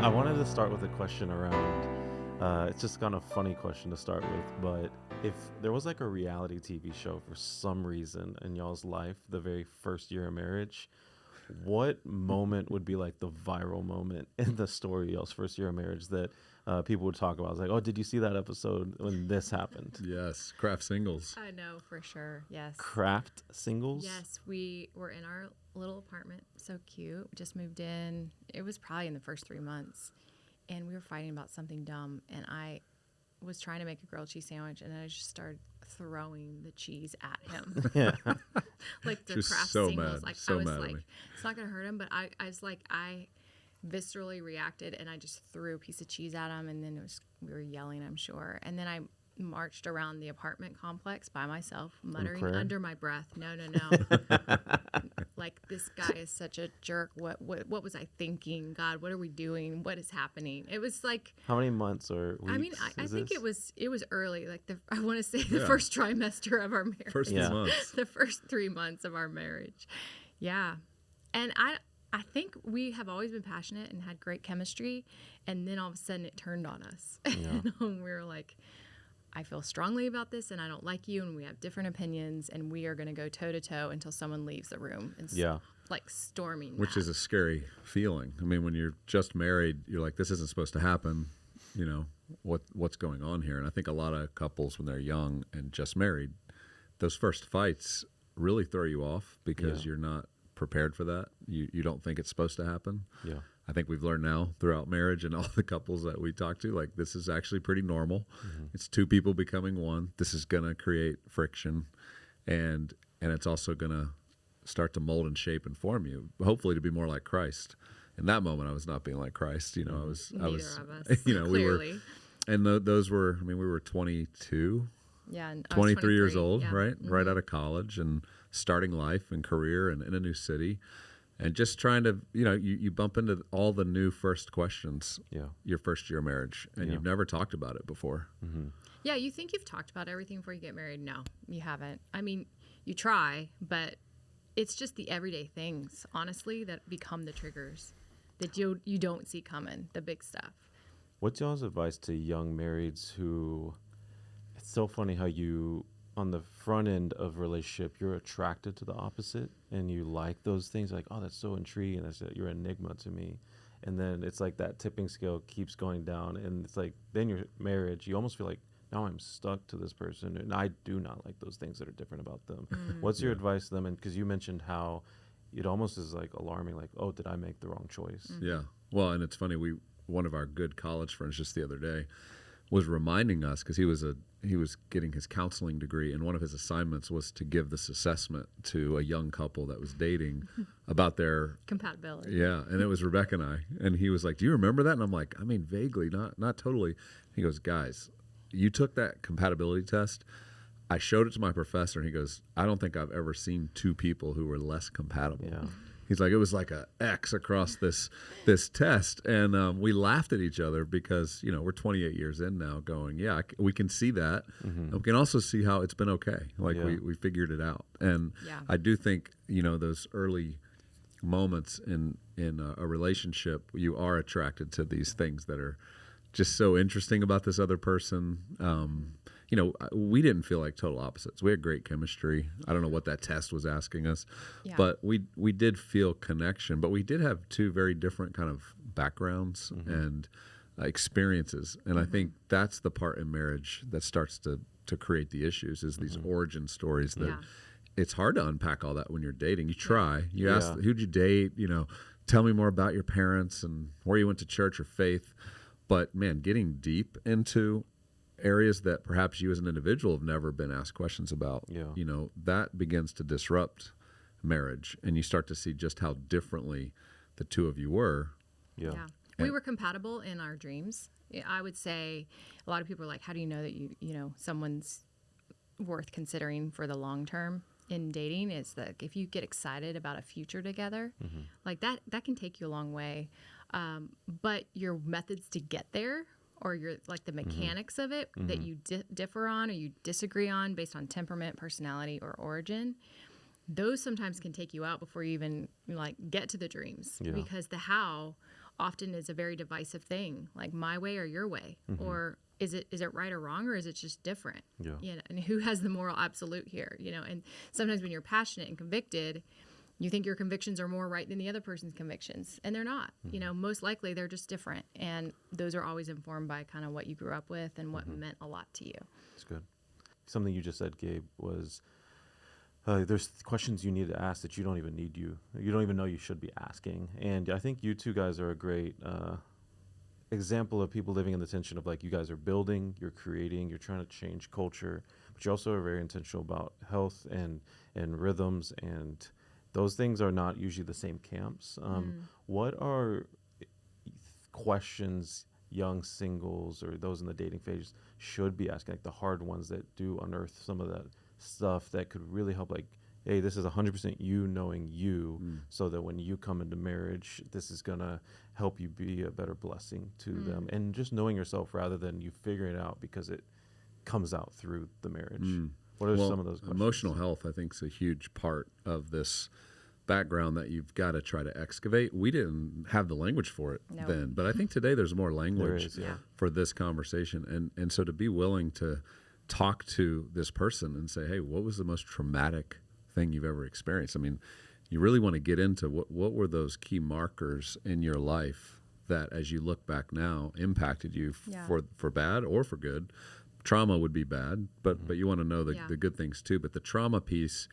I wanted to start with a question around, it's just kind of a funny question to start with, but if there was like a reality TV show for some reason in y'all's life, the very first year of marriage, what moment would be like the viral moment in the story of y'all's first year of marriage that people would talk about? It's like, oh, did you see that episode when this happened? Yes, craft singles. I know for sure. Yes. Craft singles? Yes, we were in our little apartment. So cute. We just moved in. It was probably in the first 3 months. And we were fighting about something dumb. And I was trying to make a grilled cheese sandwich. And I just started throwing the cheese at him. Yeah. Like the She was craft so singles. mad, Like so I was mad at like, me. it's not going to hurt him. But I was like, I viscerally reacted. And I just threw a piece of cheese at him. And then we were yelling, I'm sure. And then I marched around the apartment complex by myself, muttering under my breath, no. Like, this guy is such a jerk. What was I thinking? God, what are we doing? What is happening? It was like, How many months or weeks? I mean, I think this? it was early. Like I want to say the Yeah. first trimester of our marriage. First Yeah. 3 months. The first 3 months of our marriage. Yeah. And I think we have always been passionate and had great chemistry. And then all of a sudden it turned on us. Yeah. And we were like, I feel strongly about this and I don't like you and we have different opinions and we are going to go toe to toe until someone leaves the room and Yeah. like storming. Which mad. is a scary feeling. I mean, when you're just married, you're like, this isn't supposed to happen. You know, what's going on here? And I think a lot of couples, when they're young and just married, those first fights really throw you off because Yeah. you're not prepared for that. You don't think it's supposed to happen. Yeah. I think we've learned now throughout marriage and all the couples that we talk to, like, this is actually pretty normal. Mm-hmm. It's two people becoming one. This is going to create friction, and it's also going to start to mold and shape and form you, hopefully to be more like Christ. In that moment, I was not being like Christ. You know, I was, Neither of us. you know, clearly. and those were, I mean, we were 22, Yeah, and I was 23 years old, yeah. right? Mhm. Right out of college and starting life and career and in a new city. And just trying to, you know, you bump into all the new first questions Yeah. your first year of marriage, and Yeah. you've never talked about it before. Mm-hmm. Yeah, you think you've talked about everything before you get married. No, you haven't. I mean, you try, but it's just the everyday things, honestly, that become the triggers that you don't see coming, the big stuff. What's y'all's advice to young marrieds who, it's so funny how you, on the front end of relationship, you're attracted to the opposite and you like those things, like, oh, that's so intriguing, you're an enigma to me. And then it's like that tipping scale keeps going down, and it's like, then your marriage, you almost feel like, now I'm stuck to this person, and I do not like those things that are different about them. What's your advice to them? And because you mentioned how it almost is like alarming, like, oh, did I make the wrong choice? Yeah. Well, and it's funny, one of our good college friends just the other day was reminding us, because he was getting his counseling degree, and one of his assignments was to give this assessment to a young couple that was dating about their Compatibility. Yeah, and it was Rebekah and I, and he was like, "Do you remember that?" And I'm like, "I mean, vaguely, not totally." He goes, "Guys, you took that compatibility test." I showed it to my professor, and he goes, "I don't think I've ever seen two people who were less compatible." Yeah. He's like, it was like a X across this test, and we laughed at each other because, you know, we're 28 years in now, going, yeah, we can see that. And we can also see how it's been okay. Like, Yeah. we figured it out, and Yeah. I do think, you know, those early moments in a relationship, you are attracted to these things that are just so interesting about this other person. You know, we didn't feel like total opposites. We had great chemistry. I don't know what that test was asking us, Yeah. but we did feel connection. But we did have two very different kind of backgrounds and experiences, and I think that's the part in marriage that starts to create the issues, is these origin stories that. Yeah. It's hard to unpack all that when you're dating. You try. You Yeah. ask, who'd you date? You know, tell me more about your parents and where you went to church or faith. But man, getting deep into areas that perhaps you as an individual have never been asked questions about, Yeah. you know, that begins to disrupt marriage, and you start to see just how differently the two of you were. Yeah. Yeah. We were compatible in our dreams. I would say a lot of people are like, how do you know that you know, someone's worth considering for the long term in dating? Is that if you get excited about a future together, like that can take you a long way. But your methods to get there, or your like the mechanics of it that you differ on or you disagree on based on temperament, personality, or origin, those sometimes can take you out before you even like get to the dreams. Yeah. Because the how often is a very divisive thing, like my way or your way, or is it right or wrong, or is it just different? Yeah. You know, and who has the moral absolute here? You know, and sometimes when you're passionate and convicted, you think your convictions are more right than the other person's convictions, and they're not. You know, most likely they're just different, and those are always informed by kind of what you grew up with and what meant a lot to you. That's good. Something you just said, Gabe, was there's questions you need to ask that you don't even know you should be asking. And I think you two guys are a great example of people living in the tension of, like, you guys are building, you're creating, you're trying to change culture, but you also are very intentional about health and rhythms, and those things are not usually the same camps. What are questions young singles or those in the dating phase should be asking, like the hard ones that do unearth some of that stuff that could really help, like, hey, this is 100% you knowing you, so that when you come into marriage, this is going to help you be a better blessing to them, and just knowing yourself rather than you figuring it out because it comes out through the marriage. What are some of those questions? Emotional health, I think, is a huge part of this background that you've got to try to excavate. We didn't have the language for it then, but I think today there's more language for this conversation. And so to be willing to talk to this person and say, hey, what was the most traumatic thing you've ever experienced? I mean, you really want to get into what were those key markers in your life that, as you look back now, impacted you for bad or for good. Trauma would be bad, but you want to know the good things too. But the trauma piece,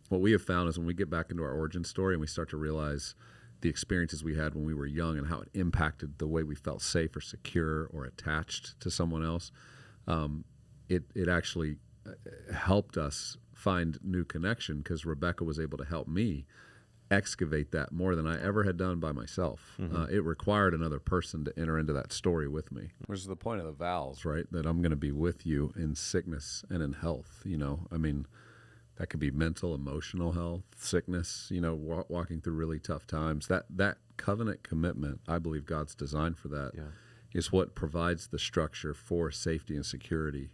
what we have found is when we get back into our origin story and we start to realize the experiences we had when we were young and how it impacted the way we felt safe or secure or attached to someone else, it actually helped us find new connection, because Rebekah was able to help me excavate that more than I ever had done by myself. It required another person to enter into that story with me. Which is the point of the vows, right? That I'm going to be with you in sickness and in health. You know, I mean, that could be mental, emotional health, sickness, you know, walking through really tough times. That covenant commitment, I believe God's designed for that, is what provides the structure for safety and security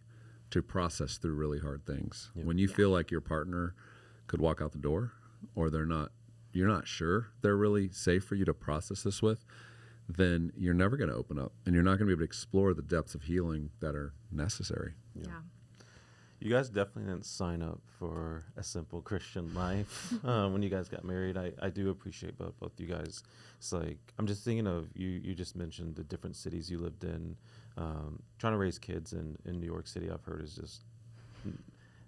to process through really hard things. When you feel like your partner could walk out the door, or you're not sure they're really safe for you to process this with, then you're never going to open up, and you're not going to be able to explore the depths of healing that are necessary. You guys definitely didn't sign up for a simple Christian life when you guys got married. I do appreciate both you guys. It's like, I'm just thinking of, you just mentioned the different cities you lived in. Trying to raise kids in New York City, I've heard, is just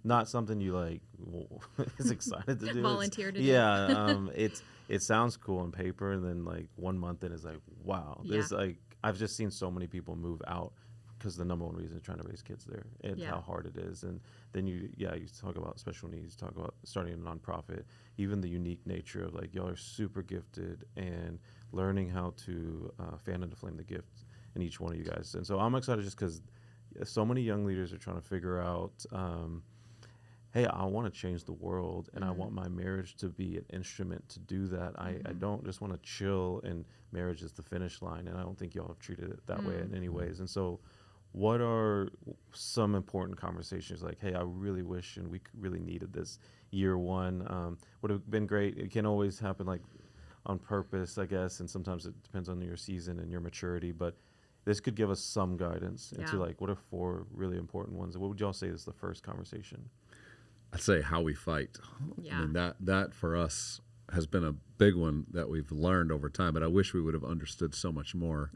not something you like is excited to do. Volunteer to do. Yeah, it sounds cool on paper, and then like 1 month in is like, wow. There's like, I've just seen so many people move out because the number one reason is trying to raise kids there, and how hard it is. And then you talk about special needs, talk about starting a nonprofit, even the unique nature of, like, y'all are super gifted and learning how to fan and flame the gift in each one of you guys. And so I'm excited just because so many young leaders are trying to figure out, hey, I want to change the world, and I want my marriage to be an instrument to do that. I don't just want to chill and marriage is the finish line, and I don't think y'all have treated it that way in any ways. And so what are some important conversations, like, hey, I really wish and we really needed this year one? Would have been great. It can always happen, like, on purpose, I guess, and sometimes it depends on your season and your maturity, but this could give us some guidance into, like, what are 4 really important ones? What would y'all say is the first conversation? I'd say how we fight. I mean, that for us has been a big one that we've learned over time, but I wish we would have understood so much more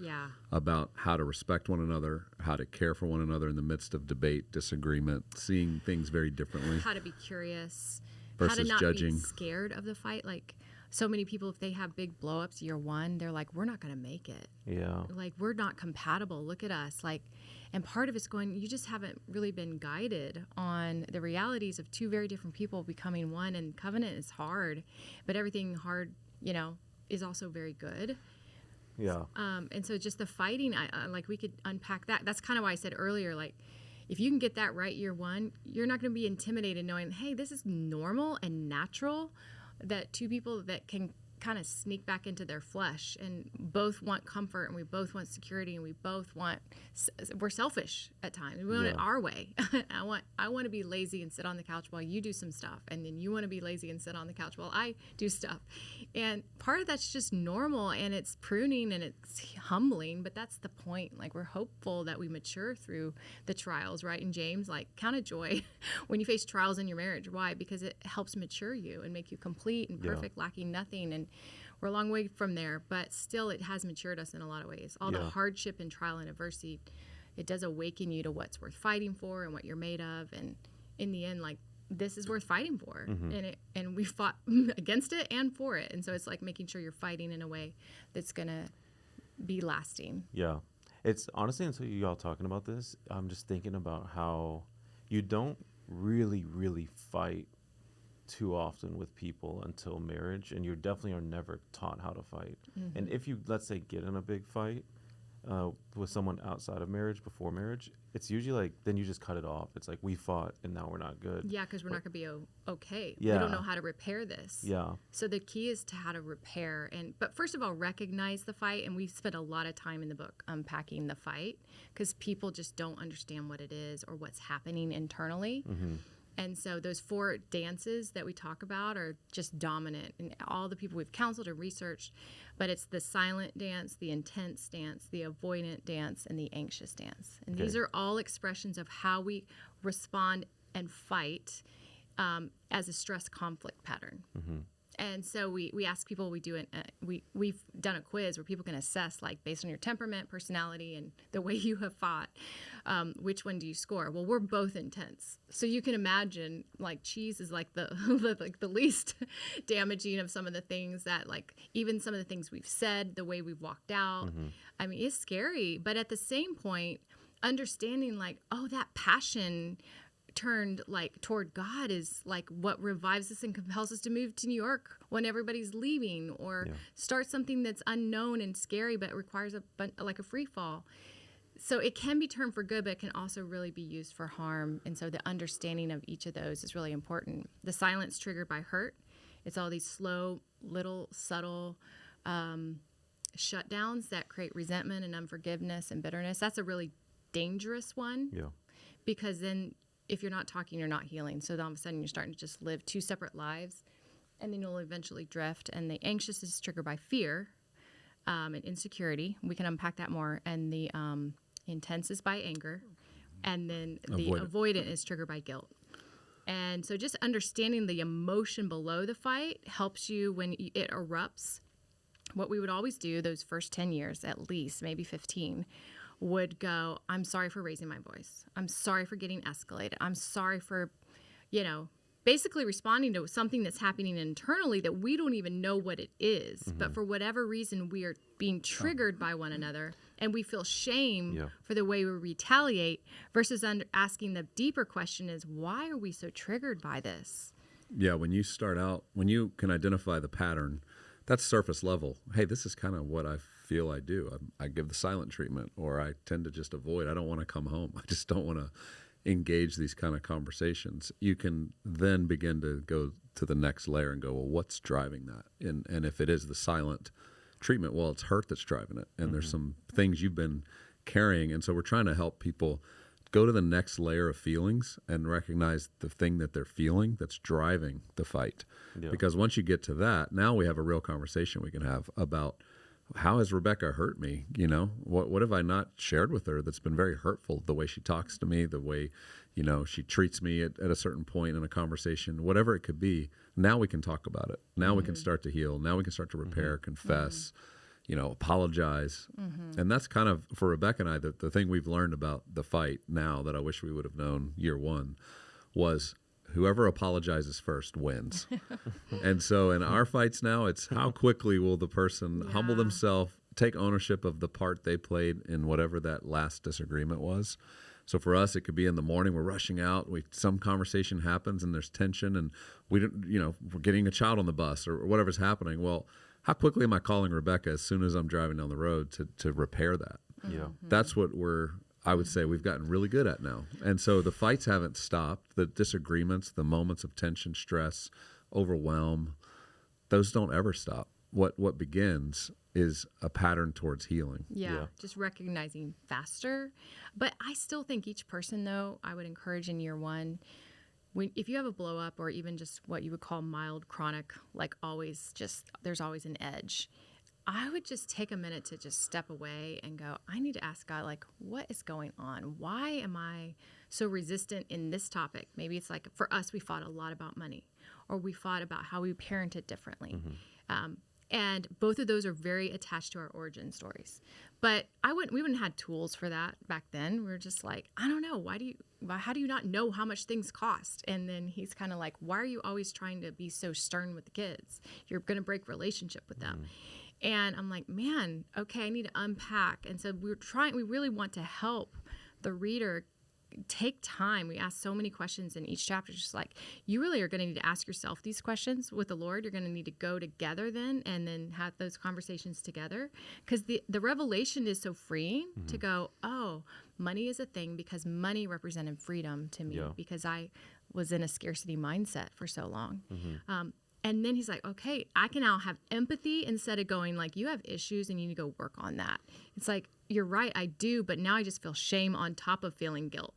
about how to respect one another, how to care for one another in the midst of debate, disagreement, seeing things very differently. How to be curious. Versus how to not judging. be scared of the fight. Like, so many people, if they have big blow-ups year one, they're like, we're not going to make it. Yeah. Like, we're not compatible. Look at us. Like, and part of it's going, you just haven't really been guided on the realities of 2 very different people becoming one. And covenant is hard, but everything hard, you know, is also very good. Yeah. And so just the fighting, like, we could unpack that. That's kind of why I said earlier, like, if you can get that right year one, you're not going to be intimidated knowing, hey, this is normal and natural, that 2 people that can kind of sneak back into their flesh, and both want comfort, and we both want security, and we're selfish at times. We want it our way. I want to be lazy and sit on the couch while you do some stuff, and then you want to be lazy and sit on the couch while I do stuff. And part of that's just normal, and it's pruning and it's humbling, but that's the point. Like, we're hopeful that we mature through the trials, right? In James, like, count it joy when you face trials in your marriage. Why? Because it helps mature you and make you complete and perfect, lacking nothing. And we're a long way from there, but still it has matured us in a lot of ways. All the hardship and trial and adversity, it does awaken you to what's worth fighting for and what you're made of. And in the end, like, this is worth fighting for. And we fought against it and for it. And so it's like making sure you're fighting in a way that's going to be lasting. Yeah. It's honestly, until you all talking about this, I'm just thinking about how you don't really, really fight too often with people until marriage, and you definitely are never taught how to fight. And if you, let's say, get in a big fight with someone outside of marriage, before marriage, it's usually like, then you just cut it off. It's like, we fought and now we're not good. Yeah, because we're not going to be okay. Yeah. We don't know how to repair this. Yeah. So the key is to how to repair. But first of all, recognize the fight. And we spent a lot of time in the book unpacking the fight, because people just don't understand what it is or what's happening internally. And so those 4 dances that we talk about are just dominant in all the people we've counseled and researched. But it's the silent dance, the intense dance, the avoidant dance, and the anxious dance. And these are all expressions of how we respond and fight as a stress conflict pattern. And so we ask people, we've done a quiz where people can assess, like, based on your temperament, personality, and the way you have fought, which one do you score? Well, we're both intense. So you can imagine, like, cheese is like the like the least damaging of some of the things that, like, even some of the things we've said, the way we've walked out. I mean, it's scary. But at the same point, understanding, like, oh, that passion turned, like, toward God is like what revives us and compels us to move to New York when everybody's leaving, or start something that's unknown and scary but requires a free fall. So it can be turned for good, but it can also really be used for harm. And so the understanding of each of those is really important. The silence triggered by hurt. It's all these slow, little, subtle shutdowns that create resentment and unforgiveness and bitterness. That's a really dangerous one. Yeah. Because then if you're not talking, you're not healing. So then all of a sudden you're starting to just live 2 separate lives, and then you'll eventually drift. And the anxious is triggered by fear and insecurity. We can unpack that more. And the intense is by anger. And then the avoidant is triggered by guilt. And so just understanding the emotion below the fight helps you when it erupts. What we would always do those first 10 years, at least, maybe 15, would go, I'm sorry for raising my voice. I'm sorry for getting escalated. I'm sorry for, basically responding to something that's happening internally that we don't even know what it is. But for whatever reason, we are being triggered by one another, and we feel shame for the way we retaliate, versus asking the deeper question is, why are we so triggered by this? Yeah, when you start out, when you can identify the pattern, that's surface level. Hey, this is kind of what I feel I do. I give the silent treatment, or I tend to just avoid. I don't want to come home. I just don't want to engage these kind of conversations. You can then begin to go to the next layer and go, well, what's driving that? And if it is the silent treatment, well, it's hurt that's driving it. And there's some things you've been carrying. And so we're trying to help people go to the next layer of feelings and recognize the thing that they're feeling that's driving the fight. Yeah. Because once you get to that, now we have a real conversation we can have about, how has Rebekah hurt me? What have I not shared with her that's been very hurtful? The way she talks to me, the way, she treats me at a certain point in a conversation, whatever it could be. Now we can talk about it. Now we can start to heal. Now we can start to repair, confess, apologize. And that's kind of, for Rebekah and I, the thing we've learned about the fight now that I wish we would have known year one was, whoever apologizes first wins. And so in our fights now, it's how quickly will the person humble themselves, take ownership of the part they played in whatever that last disagreement was. So for us, it could be in the morning, we're rushing out, some conversation happens and there's tension, and we're getting a child on the bus or whatever's happening. Well, how quickly am I calling Rebekah as soon as I'm driving down the road to repair that? Yeah. That's what I would say we've gotten really good at now. And so the fights haven't stopped. The disagreements, the moments of tension, stress, overwhelm, those don't ever stop. what begins is a pattern towards healing. Yeah, just recognizing faster. But I still think each person, though, I would encourage in year one, if you have a blow up or even just what you would call mild chronic, like always there's always an edge, I would just take a minute to just step away and go, I need to ask God, like, what is going on? Why am I so resistant in this topic? Maybe it's like, for us, we fought a lot about money, or we fought about how we parented differently. And both of those are very attached to our origin stories. But we wouldn't have had tools for that back then. We were just like, I don't know. How do you not know how much things cost? And then he's kind of like, why are you always trying to be so stern with the kids? You're going to break relationship with them. And I'm like, man, okay, I need to unpack. And so we really want to help the reader take time. We ask so many questions in each chapter, just like, you really are going to need to ask yourself these questions with the Lord. You're going to need to go together then and then have those conversations together, because the revelation is so freeing to go, oh, money is a thing, because money represented freedom to me because I was in a scarcity mindset for so long. And then he's like, okay, I can now have empathy instead of going like, you have issues and you need to go work on that. It's like, you're right, I do, but now I just feel shame on top of feeling guilt.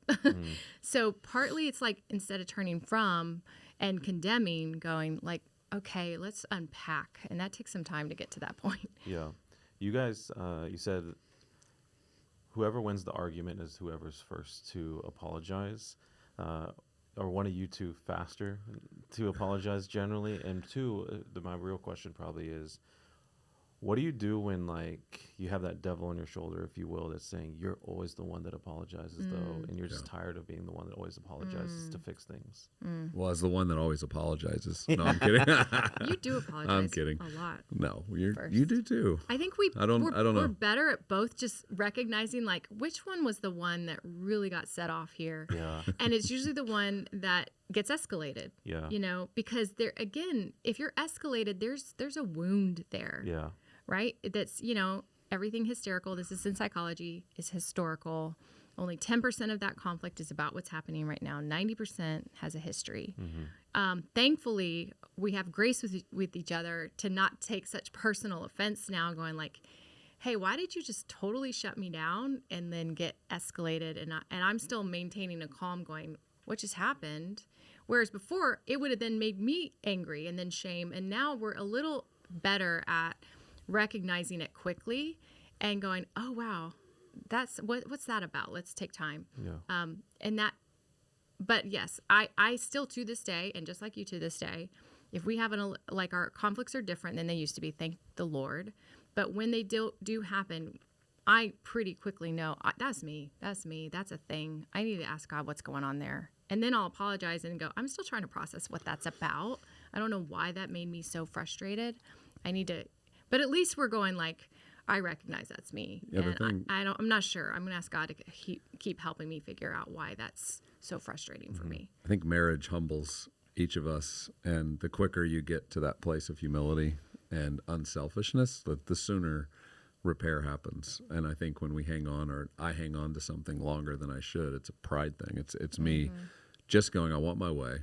So partly it's like, instead of turning from and condemning, going like, okay, let's unpack. And that takes some time to get to that point. Yeah. You guys, you said whoever wins the argument is whoever's first to apologize. Or one of you two faster to apologize generally? And two, my real question probably is, what do you do when, like, you have that devil on your shoulder, if you will, that's saying you're always the one that apologizes, though, and you're just tired of being the one that always apologizes to fix things? Well, as the one that always apologizes. No, I'm kidding. You do apologize. I'm kidding. A lot. No, you do too. I think I don't know. We're better at both, just recognizing like which one was the one that really got set off here. Yeah. And it's usually the one that gets escalated. Yeah. You know, because there again, if you're escalated, there's a wound there. Yeah. Right? That's, you know, everything hysterical, this is in psychology, is historical. Only 10% of that conflict is about what's happening right now. 90% has a history. Thankfully, we have grace with each other to not take such personal offense now, going like, hey, why did you just totally shut me down and then get escalated? And I'm still maintaining a calm, going, what just happened? Whereas before, it would have then made me angry and then shame. And now we're a little better at recognizing it quickly and going, oh, wow, that's what's that about? Let's take time. Yeah. But yes, I still to this day, and just like you to this day, if we have like our conflicts are different than they used to be, thank the Lord. But when they do happen, I pretty quickly know that's me. That's a thing. I need to ask God what's going on there. And then I'll apologize and go, I'm still trying to process what that's about. I don't know why that made me so frustrated. But at least we're going like, I recognize that's me. Yeah, and I'm not sure. I'm going to ask God to keep helping me figure out why that's so frustrating for me. I think marriage humbles each of us, and the quicker you get to that place of humility and unselfishness, the sooner repair happens. And I think when we hang on, or I hang on to something longer than I should, it's a pride thing. It's me just going, I want my way,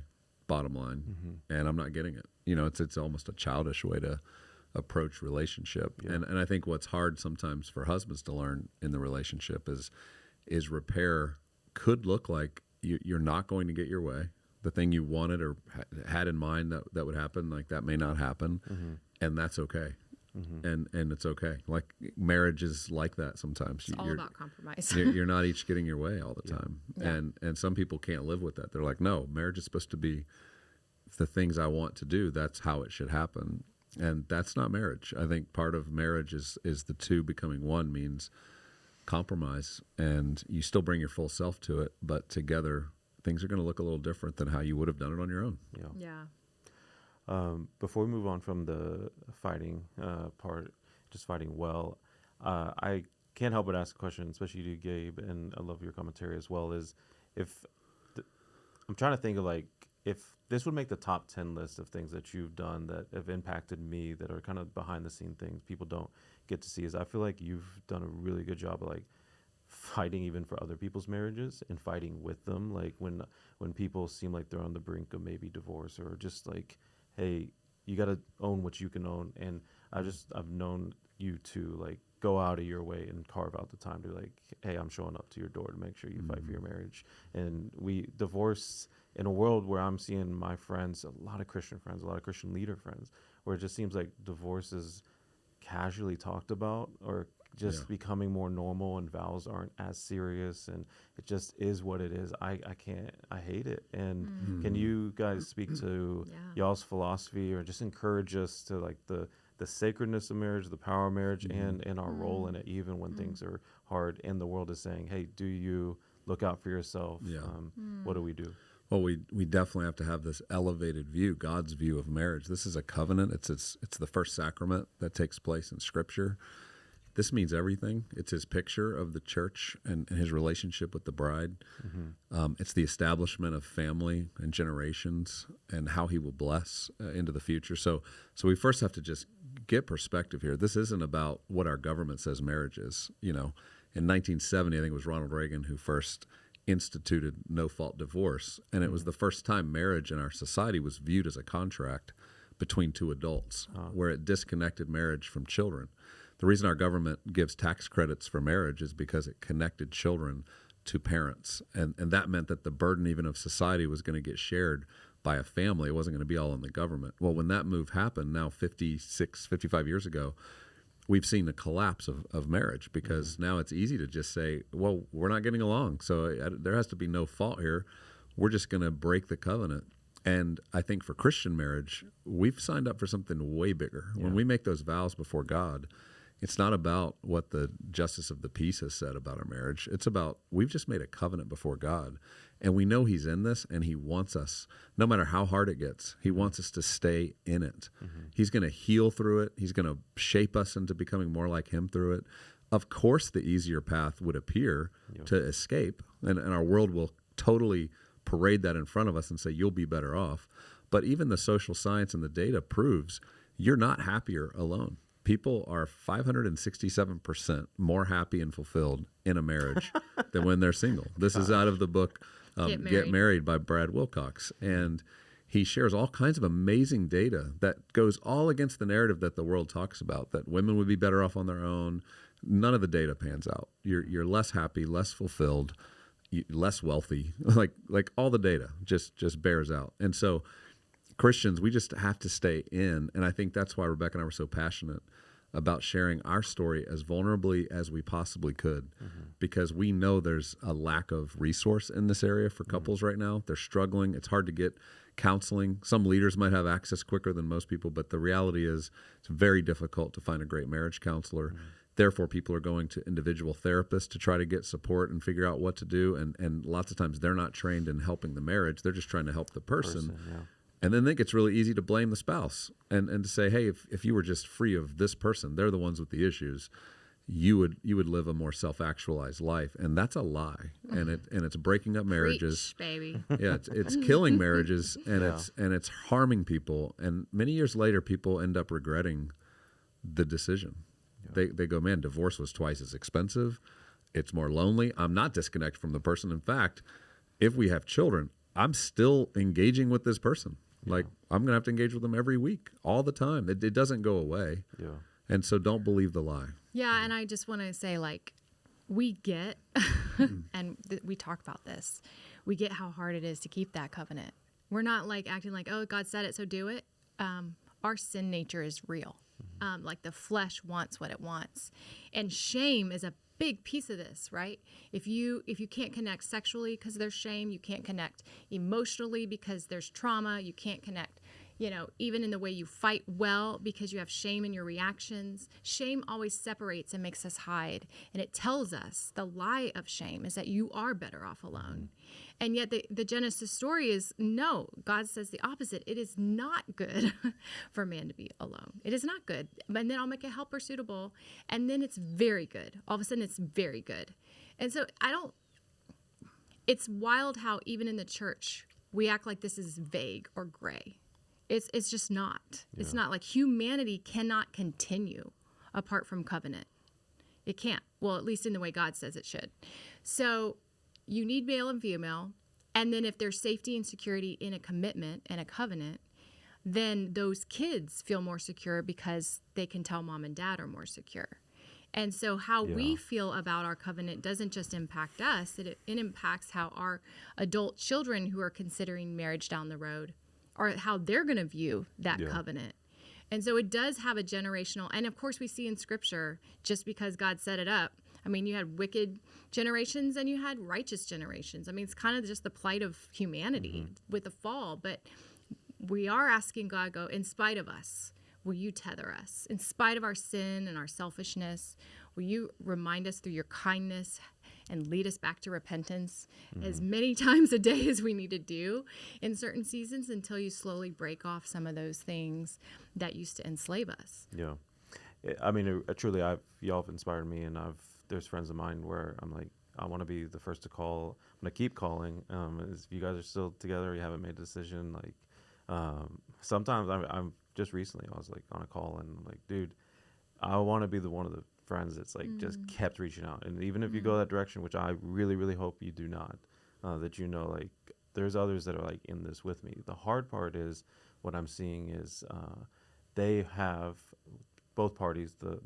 bottom line, and I'm not getting it. You know, it's almost a childish way to approach relationship. Yeah. And I think what's hard sometimes for husbands to learn in the relationship is repair could look like you're not going to get your way. The thing you wanted or had in mind that would happen, like that may not happen, and that's okay. And it's okay. Like marriage is like that sometimes. It's all about compromise. you're not each getting your way all the time. Yeah. And some people can't live with that. They're like, no, marriage is supposed to be the things I want to do. That's how it should happen. And that's not marriage. I think part of marriage is the two becoming one means compromise, and you still bring your full self to it, but together things are going to look a little different than how you would have done it on your own. Yeah. Before we move on from the fighting part, just fighting well, I can't help but ask a question, especially to you, Gabe, and I love your commentary as well, is I'm trying to think of like, if this would make the top 10 list of things that you've done that have impacted me, that are kind of behind the scene things people don't get to see, is I feel like you've done a really good job of like fighting even for other people's marriages and fighting with them. Like when people seem like they're on the brink of maybe divorce, or just like, hey, you got to own what you can own. And I've known you to like go out of your way and carve out the time to like, hey, I'm showing up to your door to make sure you fight for your marriage. And we divorce in a world where I'm seeing my friends, a lot of Christian friends, a lot of Christian leader friends, where it just seems like divorce is casually talked about or just becoming more normal, and vows aren't as serious, and it just is what it is. I hate it. And can you guys speak to y'all's philosophy, or just encourage us to like the sacredness of marriage, the power of marriage, and our role in it, even when things are hard and the world is saying, hey, do you look out for yourself? What do we do? Well, we definitely have to have this elevated view, God's view of marriage. This is a covenant. It's the first sacrament that takes place in Scripture. This means everything. It's his picture of the church and his relationship with the bride. It's the establishment of family and generations and how he will bless into the future. So we first have to just get perspective here. This isn't about what our government says marriage is. You know, in 1970, I think it was Ronald Reagan who first instituted no-fault divorce, and it was the first time marriage in our society was viewed as a contract between two adults, where it disconnected marriage from children. The reason our government gives tax credits for marriage is because it connected children to parents, and that meant that the burden even of society was going to get shared by a family. It wasn't going to be all in the government. Well, when that move happened now 55 years ago, we've seen the collapse of marriage, because now it's easy to just say, well, we're not getting along, so there has to be no fault here. We're just going to break the covenant. And I think for Christian marriage, we've signed up for something way bigger. When we make those vows before God, it's not about what the justice of the peace has said about our marriage. It's about, we've just made a covenant before God, and we know he's in this, and he wants us, no matter how hard it gets, he wants us to stay in it. He's going to heal through it. He's going to shape us into becoming more like him through it. Of course, the easier path would appear to escape, and our world will totally parade that in front of us and say, you'll be better off. But even the social science and the data proves you're not happier alone. People are 567% more happy and fulfilled in a marriage than when they're single. This is out of the book Get Married by Brad Wilcox. And he shares all kinds of amazing data that goes all against the narrative that the world talks about, that women would be better off on their own. None of the data pans out. You're less happy, less fulfilled, less wealthy. Like all the data just bears out. And so Christians, we just have to stay in. And I think that's why Rebekah and I were so passionate about sharing our story as vulnerably as we possibly could, because we know there's a lack of resource in this area for couples right now. They're struggling. It's hard to get counseling. Some leaders might have access quicker than most people, but the reality is it's very difficult to find a great marriage counselor. Therefore, people are going to individual therapists to try to get support and figure out what to do. And lots of times they're not trained in helping the marriage. They're just trying to help the person. And then I think it's really easy to blame the spouse and to say, hey, if you were just free of this person, they're the ones with the issues, you would live a more self-actualized life. And that's a lie. And it's breaking up marriages. Preach, baby. Yeah, it's killing marriages, and it's harming people. And many years later, people end up regretting the decision. They go, man, divorce was twice as expensive. It's more lonely. I'm not disconnected from the person. In fact, if we have children, I'm still engaging with this person. Like, I'm going to have to engage with them every week, all the time. It doesn't go away. And so don't believe the lie. Yeah, and I just want to say, like, we get, and we talk about this, we get how hard it is to keep that covenant. We're not, like, acting like, oh, God said it, so do it. Our sin nature is real. Like, the flesh wants what it wants. And shame is a big piece of this, right? If you can't connect sexually because there's shame, you can't connect emotionally because there's trauma, you can't connect, even in the way you fight well because you have shame in your reactions. Shame always separates and makes us hide. And it tells us the lie of shame is that you are better off alone. And yet the Genesis story is, no, God says the opposite. It is not good for man to be alone. It is not good. And then I'll make a helper suitable. And then it's very good. All of a sudden it's very good. And so it's wild how even in the church, we act like this is vague or gray. It's just not. It's not. Like, humanity cannot continue apart from covenant. It can't. Well, at least in the way God says it should. So you need male and female. And then if there's safety and security in a commitment and a covenant, then those kids feel more secure because they can tell mom and dad are more secure. And so how we feel about our covenant doesn't just impact us, it impacts how our adult children who are considering marriage down the road, or how they're going to view that covenant. And so it does have a generational, and of course we see in Scripture, just because God set it up, I mean, you had wicked generations and you had righteous generations. I mean, it's kind of just the plight of humanity with the fall, but we are asking God, go, in spite of us, will you tether us? In spite of our sin and our selfishness, will you remind us through your kindness and lead us back to repentance as many times a day as we need to do in certain seasons until you slowly break off some of those things that used to enslave us. Yeah. I mean, truly, y'all have inspired me, and there's friends of mine where I'm like, I want to be the first to call. I'm going to keep calling. If you guys are still together, you haven't made a decision, sometimes I'm just recently, I was like on a call and I'm like, dude, I want to be one of the friends that's like just kept reaching out. And even if you go that direction, which I really, really hope you do not, that like there's others that are like in this with me. The hard part is what I'm seeing is they have both parties, the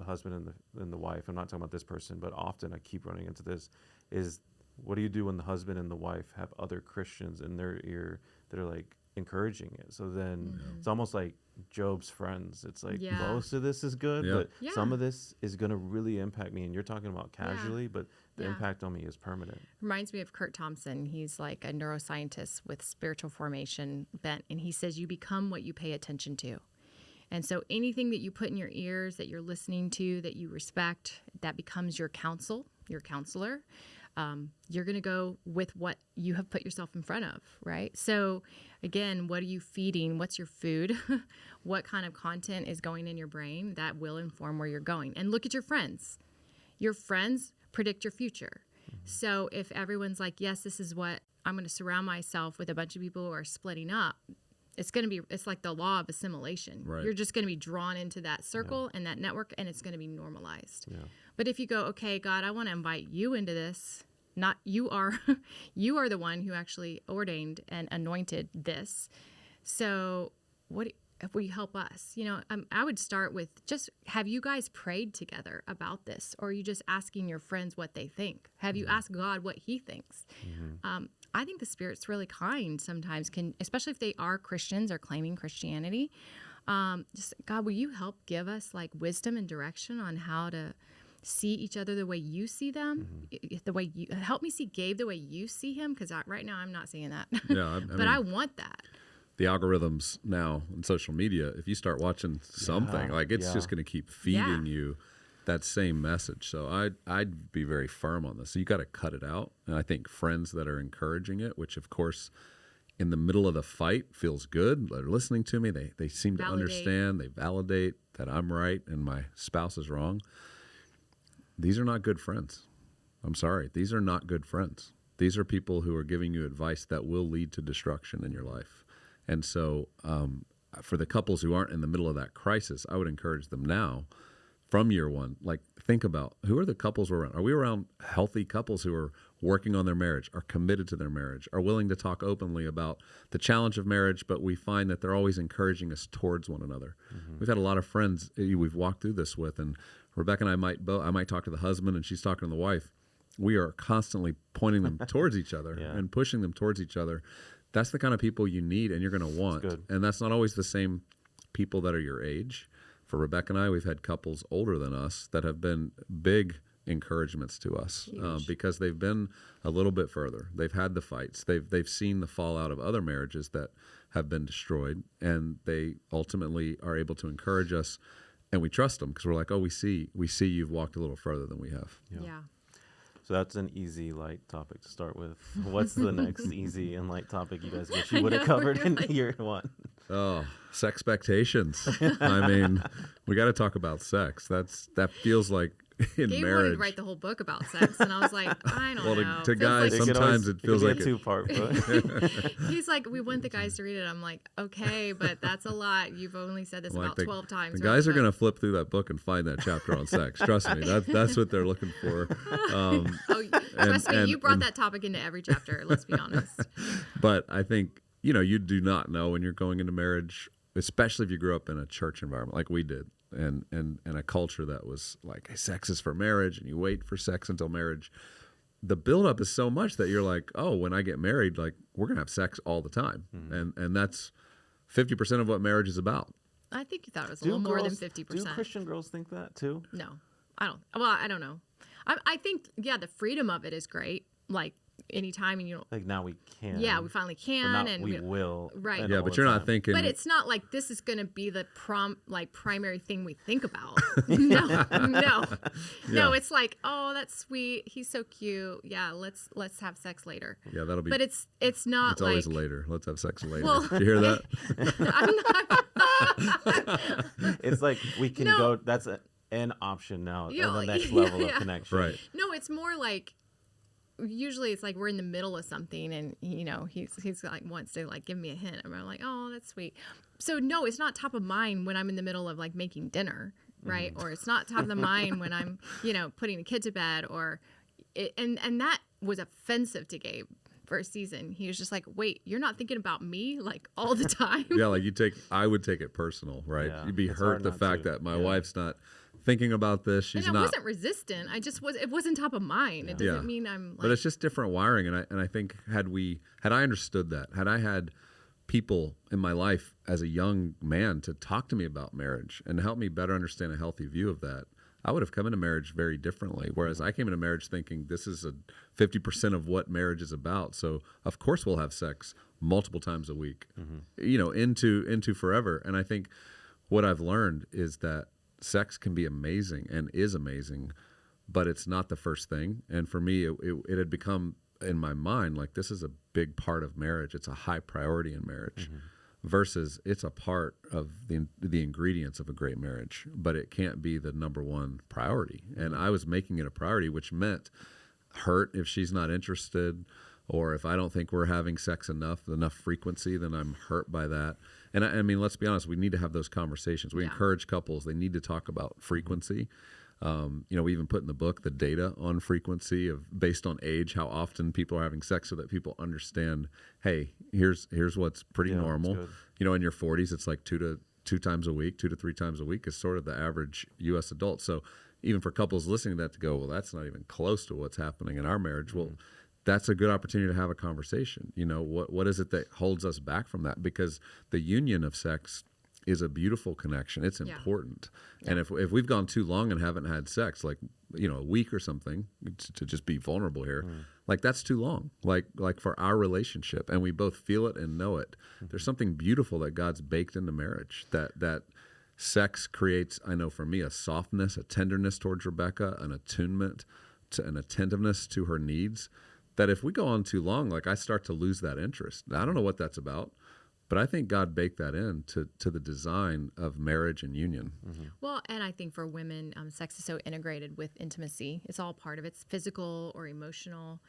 husband and the wife. I'm not talking about this person, but often I keep running into this is what do you do when the husband and the wife have other Christians in their ear that are like encouraging it? So then it's almost like Job's friends. It's like most of this is good, but some of this is going to really impact me. And you're talking about casually, but the impact on me is permanent. Reminds me of Kurt Thompson. He's like a neuroscientist with spiritual formation bent. And he says, you become what you pay attention to. And so anything that you put in your ears, that you're listening to, that you respect, that becomes your counsel, your counselor. You're going to go with what you have put yourself in front of, right? So again, what are you feeding? What's your food? What kind of content is going in your brain? That will inform where you're going. And look at your friends. Your friends predict your future. So if everyone's like, yes, this is what I'm going to surround myself with, a bunch of people who are splitting up, it's like the law of assimilation. Right. You're just going to be drawn into that circle and that network, and it's going to be normalized. Yeah. But if you go, okay, God, I want to invite you into this. Not you are the one who actually ordained and anointed this. So will you help us? I would start with just, have you guys prayed together about this? Or are you just asking your friends what they think? Have you asked God what he thinks? I think the Spirit's really kind sometimes, especially if they are Christians or claiming Christianity. Just, God, will you help give us like wisdom and direction on how to see each other the way you see them, the way you help me see Gabe the way you see him, because right now I'm not seeing that. Yeah, I want that. The algorithms now on social media, if you start watching something, it's just going to keep feeding you that same message. So I'd be very firm on this. So you got to cut it out. And I think friends that are encouraging it, which of course in the middle of the fight feels good. They're listening to me. They seem to understand. They validate that I'm right and my spouse is wrong. These are not good friends. I'm sorry. These are not good friends. These are people who are giving you advice that will lead to destruction in your life. And so for the couples who aren't in the middle of that crisis, I would encourage them now from year one, like think about who are the couples we're around. Are we around healthy couples who are working on their marriage, are committed to their marriage, are willing to talk openly about the challenge of marriage, but we find that they're always encouraging us towards one another. We've had a lot of friends we've walked through this with, and Rebekah and I might talk to the husband and she's talking to the wife. We are constantly pointing them towards each other and pushing them towards each other. That's the kind of people you need and you're going to want. And that's not always the same people that are your age. For Rebekah and I, we've had couples older than us that have been big encouragements to us because they've been a little bit further. They've had the fights. They've seen the fallout of other marriages that have been destroyed, and they ultimately are able to encourage us, and we trust them because we're like, oh, we see you've walked a little further than we have. Yeah. So that's an easy, light topic to start with. What's the next easy and light topic you guys wish you would have covered in year one? Oh, sexpectations. I mean, we got to talk about sex. That feels like in Gabe marriage. wanted to write the whole book about sex, and I was like, I don't know. To guys, like, sometimes it feels like a two-part book. He's like, we want the guys to read it. I'm like, okay, but that's a lot. You've only said this about 12 times. The guys are going to flip through that book and find that chapter on sex. Trust me, that's what they're looking for. Trust me, you brought that topic into every chapter. Let's be honest. But I think you do not know when you're going into marriage, especially if you grew up in a church environment like we did, and a culture that was like, hey, sex is for marriage, and you wait for sex until marriage. The buildup is so much that you're like, oh, when I get married, like we're gonna have sex all the time, and that's 50% of what marriage is about. I think you thought it was a little more than 50%. Do Christian girls think that too? No, I don't. Well, I don't know. I think, yeah, the freedom of it is great. Like anytime, and you know, like now we can. Yeah, we finally can, Or not and we will. Right. Yeah, but you're not thinking. But it's not like this is going to be the primary thing we think about. No. It's like, oh, that's sweet. He's so cute. Yeah, let's have sex later. Yeah, that'll be. But it's not. It's like, always later. Let's have sex later. Well, Did you hear that? It's like we can go. That's an option now. The next level of connection. Right. No, it's more like. Usually it's like we're in the middle of something and he's like wants to like give me a hint and I'm like, oh, that's sweet. So no, it's not top of mind when I'm in the middle of like making dinner, right? Or it's not top of the mind when I'm putting the kid to bed and that was offensive to Gabe for a season. He was just like, wait, you're not thinking about me like all the time? Yeah, like I would take it personal, right? Yeah, You'd be hurt the fact that my wife's not thinking about this. She's and I not. wasn't resistant. It wasn't top of mind. It doesn't mean I'm like. But it's just different wiring, and I think had I understood that, had I had people in my life as a young man to talk to me about marriage and to help me better understand a healthy view of that, I would have come into marriage very differently. Whereas I came into marriage thinking this is a 50% of what marriage is about. So of course we'll have sex multiple times a week, into forever. And I think what I've learned is that sex can be amazing and is amazing, but it's not the first thing. And for me, it had become in my mind like this is a big part of marriage. It's a high priority in marriage, versus it's a part of the ingredients of a great marriage, but it can't be the number one priority. And I was making it a priority, which meant hurt if she's not interested, or if I don't think we're having sex enough frequency, then I'm hurt by that. And I mean, let's be honest, we need to have those conversations. We encourage couples, they need to talk about frequency. We even put in the book the data on frequency based on age, how often people are having sex, so that people understand, hey, here's what's pretty normal. In your 40s, it's like 2 to 3 times a week is sort of the average U.S. adult. So even for couples listening to that to go, well, that's not even close to what's happening in our marriage. Well, that's a good opportunity to have a conversation. What is it that holds us back from that? Because the union of sex is a beautiful connection. It's important. Yeah. And if we've gone too long and haven't had sex, like, a week or something, to just be vulnerable here, like that's too long, like for our relationship, and we both feel it and know it. There's something beautiful that God's baked into marriage that sex creates. I know for me, a softness, a tenderness towards Rebekah, an attunement to an attentiveness to her needs, that if we go on too long, like I start to lose that interest. I don't know what that's about, but I think God baked that in to the design of marriage and union. Well, and I think for women, sex is so integrated with intimacy. It's all part of it. It's physical or emotional.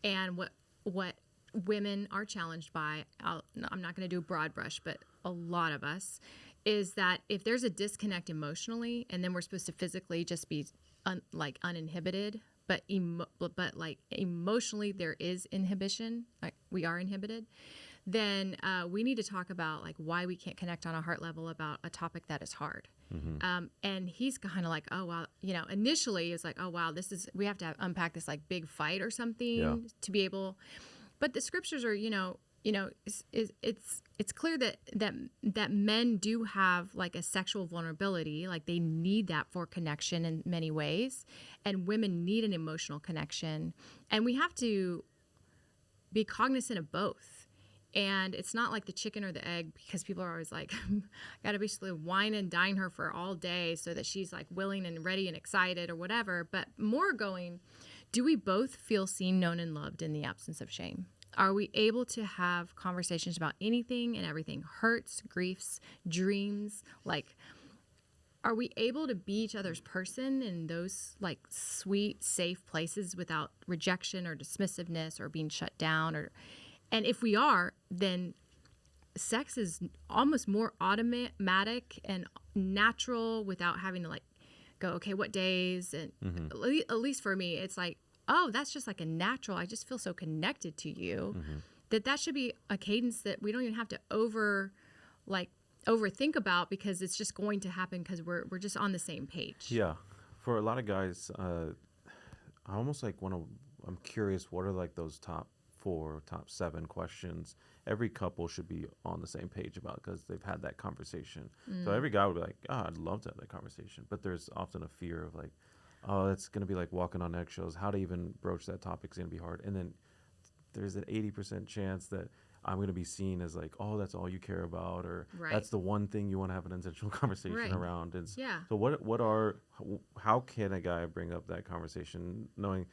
And what women are challenged by, I'm not going to do a broad brush, but a lot of us, is that if there's a disconnect emotionally, and then we're supposed to physically just be uninhibited, but like emotionally there is inhibition, like we are inhibited, then we need to talk about like why we can't connect on a heart level about a topic that is hard. And he's kind of like, oh, well, initially it's like, oh, wow, we have to unpack this like big fight or something to be able, but the scriptures are, it's clear that men do have like a sexual vulnerability, like they need that for connection in many ways, and women need an emotional connection, and we have to be cognizant of both. And it's not like the chicken or the egg, because people are always like, I got to basically wine and dine her for all day so that she's like willing and ready and excited or whatever. But more going, do we both feel seen, known, and loved in the absence of shame? Are we able to have conversations about anything and everything? Hurts, griefs, dreams? Like, are we able to be each other's person in those like sweet, safe places without rejection or dismissiveness or being shut down? And if we are, then sex is almost more automatic and natural without having to like go, okay, what days? And at least for me, it's like, oh, that's just like a natural. I just feel so connected to you that should be a cadence that we don't even have to overthink about, because it's just going to happen because we're just on the same page. Yeah. For a lot of guys, I almost like I'm curious, what are like those top 4, top 7 questions every couple should be on the same page about, because they've had that conversation. So every guy would be like, oh, I'd love to have that conversation. But there's often a fear of like, oh, it's going to be like walking on eggshells. How to even broach that topic is going to be hard. And then there's an 80% chance that I'm going to be seen as like, oh, that's all you care about, or that's the one thing you want to have an intentional conversation around. And so how can a guy bring up that conversation knowing,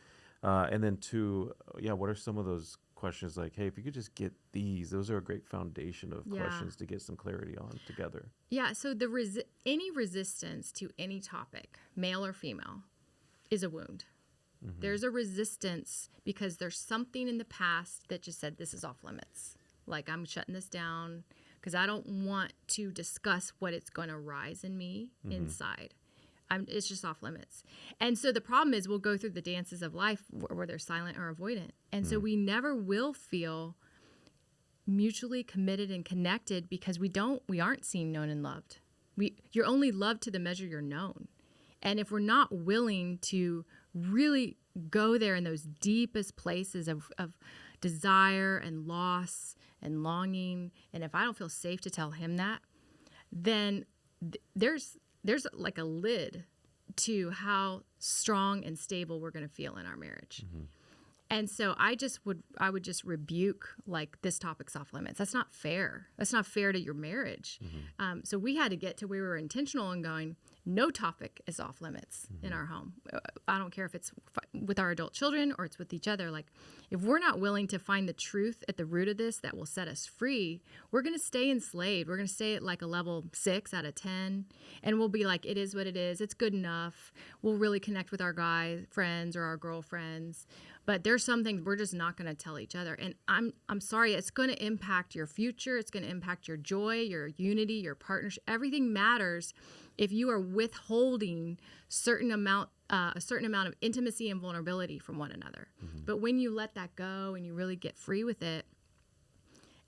and then 2, what are some of those questions like, hey, if you could just get those are a great foundation of questions to get some clarity on together. Yeah. So any resistance to any topic, male or female, is a wound. Mm-hmm. There's a resistance because there's something in the past that just said, this is off limits. Like, I'm shutting this down because I don't want to discuss what it's going to rise in me inside. It's just off limits. And so the problem is we'll go through the dances of life where they're silent or avoidant. And so we never will feel mutually committed and connected because we aren't seen, known, and loved. You're only loved to the measure you're known. And if we're not willing to really go there in those deepest places of desire and loss and longing, and if I don't feel safe to tell him that, then there's like a lid to how strong and stable we're going to feel in our marriage. Mm-hmm. And so I would just rebuke, like, this topic's off limits. That's not fair. That's not fair to your marriage. Mm-hmm. So we had to get to where we were intentional and going, no topic is off limits in our home. I don't care if it's with our adult children or it's with each other. Like, if we're not willing to find the truth at the root of this that will set us free, we're going to stay enslaved. We're going to stay at like a level 6 out of 10. And we'll be like, it is what it is. It's good enough. We'll really connect with our guy friends or our girlfriends. But there's some things we're just not going to tell each other. And I'm sorry, it's going to impact your future. It's going to impact your joy, your unity, your partnership. Everything matters if you are withholding a certain amount of intimacy and vulnerability from one another. Mm-hmm. But when you let that go and you really get free with it,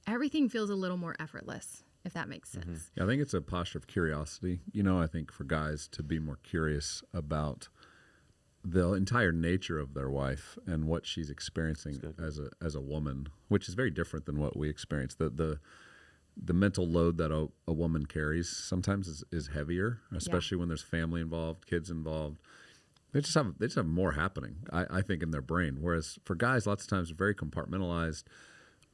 everything feels a little more effortless, if that makes sense. Mm-hmm. Yeah, I think it's a posture of curiosity. I think for guys to be more curious about the entire nature of their wife and what she's experiencing as a woman, which is very different than what we experience. The mental load that a woman carries sometimes is heavier, especially when there's family involved, kids involved. They just have more happening, I think, in their brain. Whereas for guys, lots of times they're very compartmentalized,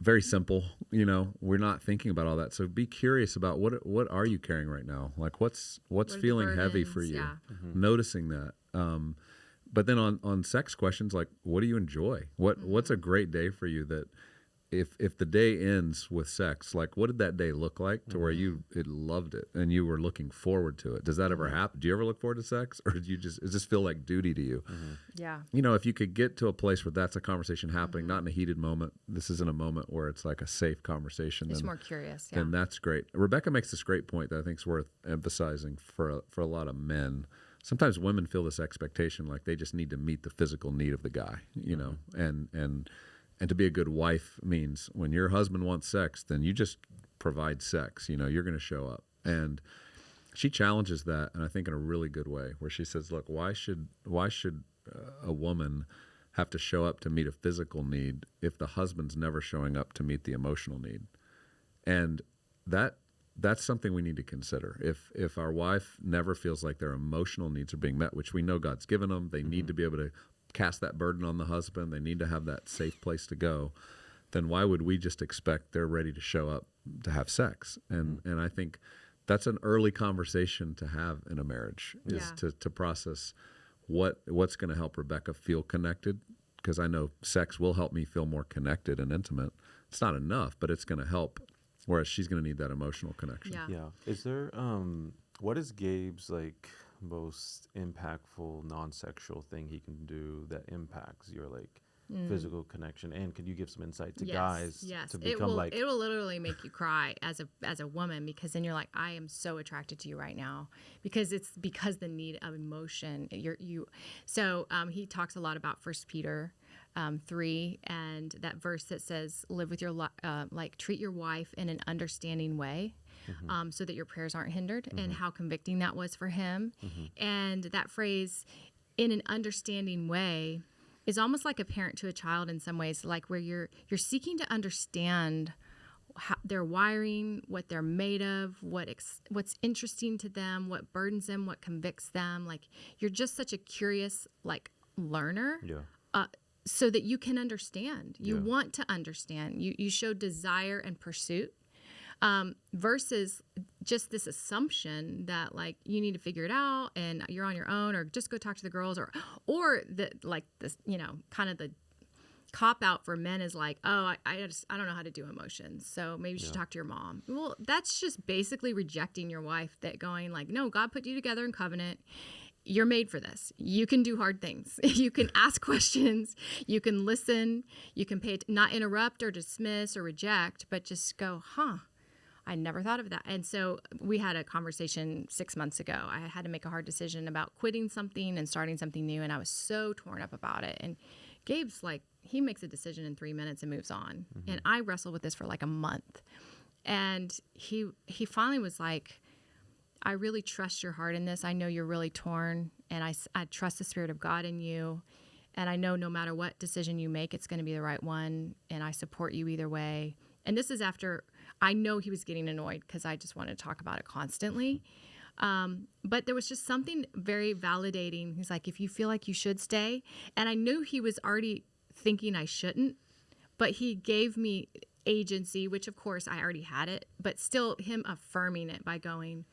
very simple. We're not thinking about all that. So be curious about what are you carrying right now? Like, what's feeling heavy for you? Yeah. Mm-hmm. Noticing that. But then on sex questions, like, what do you enjoy? What's a great day for you that if the day ends with sex, like, what did that day look like to where you loved it and you were looking forward to it? Does that ever happen? Do you ever look forward to sex, or does it just feel like duty to you? Mm-hmm. Yeah. If you could get to a place where that's a conversation happening, not in a heated moment, this isn't a moment where it's like a safe conversation. It's more curious. Yeah. Then that's great. Rebekah makes this great point that I think is worth emphasizing for a lot of men. Sometimes women feel this expectation like they just need to meet the physical need of the guy, and to be a good wife means when your husband wants sex, then you just provide sex. You're going to show up. And she challenges that, and I think in a really good way, where she says, look, why should a woman have to show up to meet a physical need if the husband's never showing up to meet the emotional need? And that's something we need to consider. If our wife never feels like their emotional needs are being met, which we know God's given them, they need to be able to cast that burden on the husband, they need to have that safe place to go, then why would we just expect they're ready to show up to have sex? And I think that's an early conversation to have in a marriage, is to process what's going to help Rebekah feel connected, because I know sex will help me feel more connected and intimate. It's not enough, but it's going to help, whereas she's going to need that emotional connection. Yeah. Is there what is Gabe's like most impactful non-sexual thing he can do that impacts your like physical connection? And could you give some insight to guys to become it will literally make you cry as a woman, because then you're like, I am so attracted to you right now, because it's because the need of emotion. So he talks a lot about 1 Peter 3, and that verse that says, live with your, treat your wife in an understanding way, so that your prayers aren't hindered, and how convicting that was for him. And that phrase, in an understanding way, is almost like a parent to a child in some ways, like where you're seeking to understand how their wiring, what they're made of, what's interesting to them, what burdens them, what convicts them. Like, you're just such a curious, like, learner. Yeah. So that you can understand. You want to understand. You show desire and pursuit, versus just this assumption that, like, you need to figure it out and you're on your own, or just go talk to the girls, or the, like, this, kind of the cop out for men is like, oh, I don't know how to do emotions, so maybe you should talk to your mom. Well, that's just basically rejecting your wife, that going like, no, God put you together in covenant. You're made for this. You can do hard things. You can ask questions. You can listen. You can not interrupt or dismiss or reject, but just go, I never thought of that. And so we had a conversation 6 months ago. I had to make a hard decision about quitting something and starting something new, and I was so torn up about it. And Gabe's like, he makes a decision in 3 minutes and moves on. And I wrestled with this for like a month. And he finally was like, I really trust your heart in this. I know you're really torn, and I trust the Spirit of God in you. And I know no matter what decision you make, it's going to be the right one. And I support you either way. And this is after I know he was getting annoyed because I just wanted to talk about it constantly. But there was just something very validating. He's like, if you feel like you should stay. And I knew he was already thinking I shouldn't, but he gave me agency, which of course I already had it, but still him affirming it by going,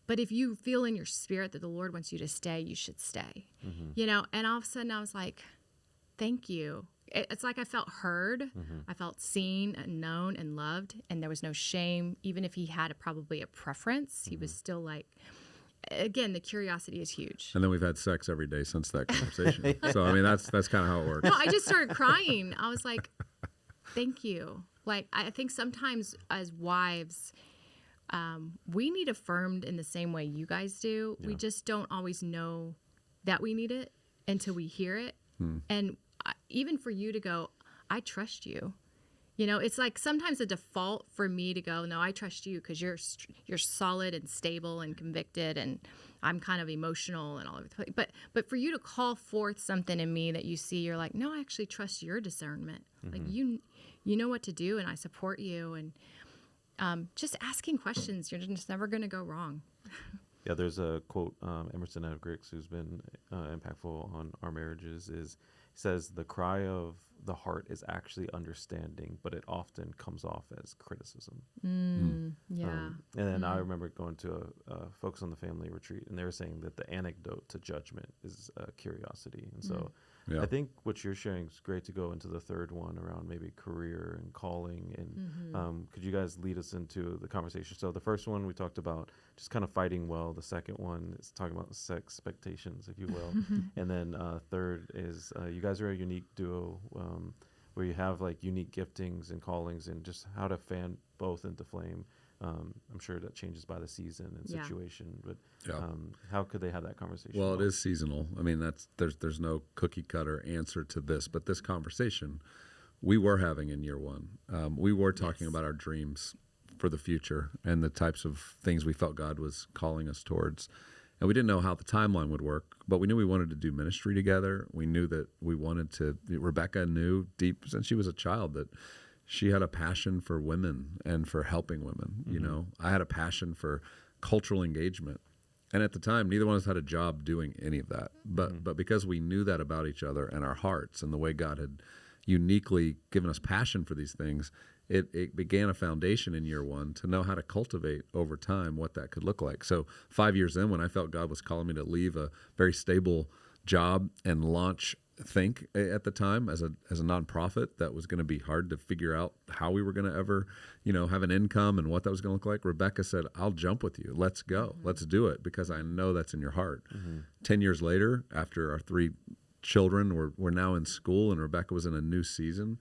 but if you feel in your spirit that the Lord wants you to stay, you should stay, and all of a sudden I was like, thank you. It's like I felt heard. I felt seen and known and loved, and there was no shame. Even if he had probably a preference, he was still like, again, the curiosity is huge. And then we've had sex every day since that conversation. So, I mean, that's kind of how it works. No, I just started crying. I was like, thank you. Like, I think sometimes as wives, we need affirmed in the same way you guys do. We just don't always know that we need it until we hear it. And even for you to go, I trust you. It's like sometimes a default for me to go, no, I trust you because you're solid and stable and convicted, and I'm kind of emotional and all of it. But for you to call forth something in me that you see, you're like, no, I actually trust your discernment. Like you know what to do, and I support you. And just asking questions, you're just never going to go wrong. Yeah, there's a quote, Emerson out of Griggs, who's been impactful on our marriages, says the cry of the heart is actually understanding, but it often comes off as criticism. Yeah. And then I remember going to a Focus on the Family retreat, and they were saying that the antidote to judgment is curiosity. And so I think what you're sharing is great to go into the third one around maybe career and calling. And could you guys lead us into the conversation? So the first one we talked about just kind of fighting well. The second one is talking about sex expectations, if you will. And then third is you guys are a unique duo where you have like unique giftings and callings, and just how to fan both into flame. I'm sure that changes by the season and situation, but how could they have that conversation? Well, it is seasonal. I mean, there's no cookie cutter answer to this, but this conversation we were having in year one, we were talking about our dreams for the future and the types of things we felt God was calling us towards. And we didn't know how the timeline would work, but we knew we wanted to do ministry together. We knew that we wanted to, Rebekah knew deep since she was a child that she had a passion for women and for helping women. I had a passion for cultural engagement. And at the time, neither one of us had a job doing any of that. But because we knew that about each other and our hearts and the way God had uniquely given us passion for these things, it began a foundation in year one to know how to cultivate over time what that could look like. So 5 years in, when I felt God was calling me to leave a very stable job and launch THINQ at the time as a nonprofit that was going to be hard to figure out how we were going to ever, have an income and what that was going to look like, Rebekah said, I'll jump with you. Let's go. Let's do it, because I know that's in your heart. 10 years later, after our 3 children were now in school and Rebekah was in a new season,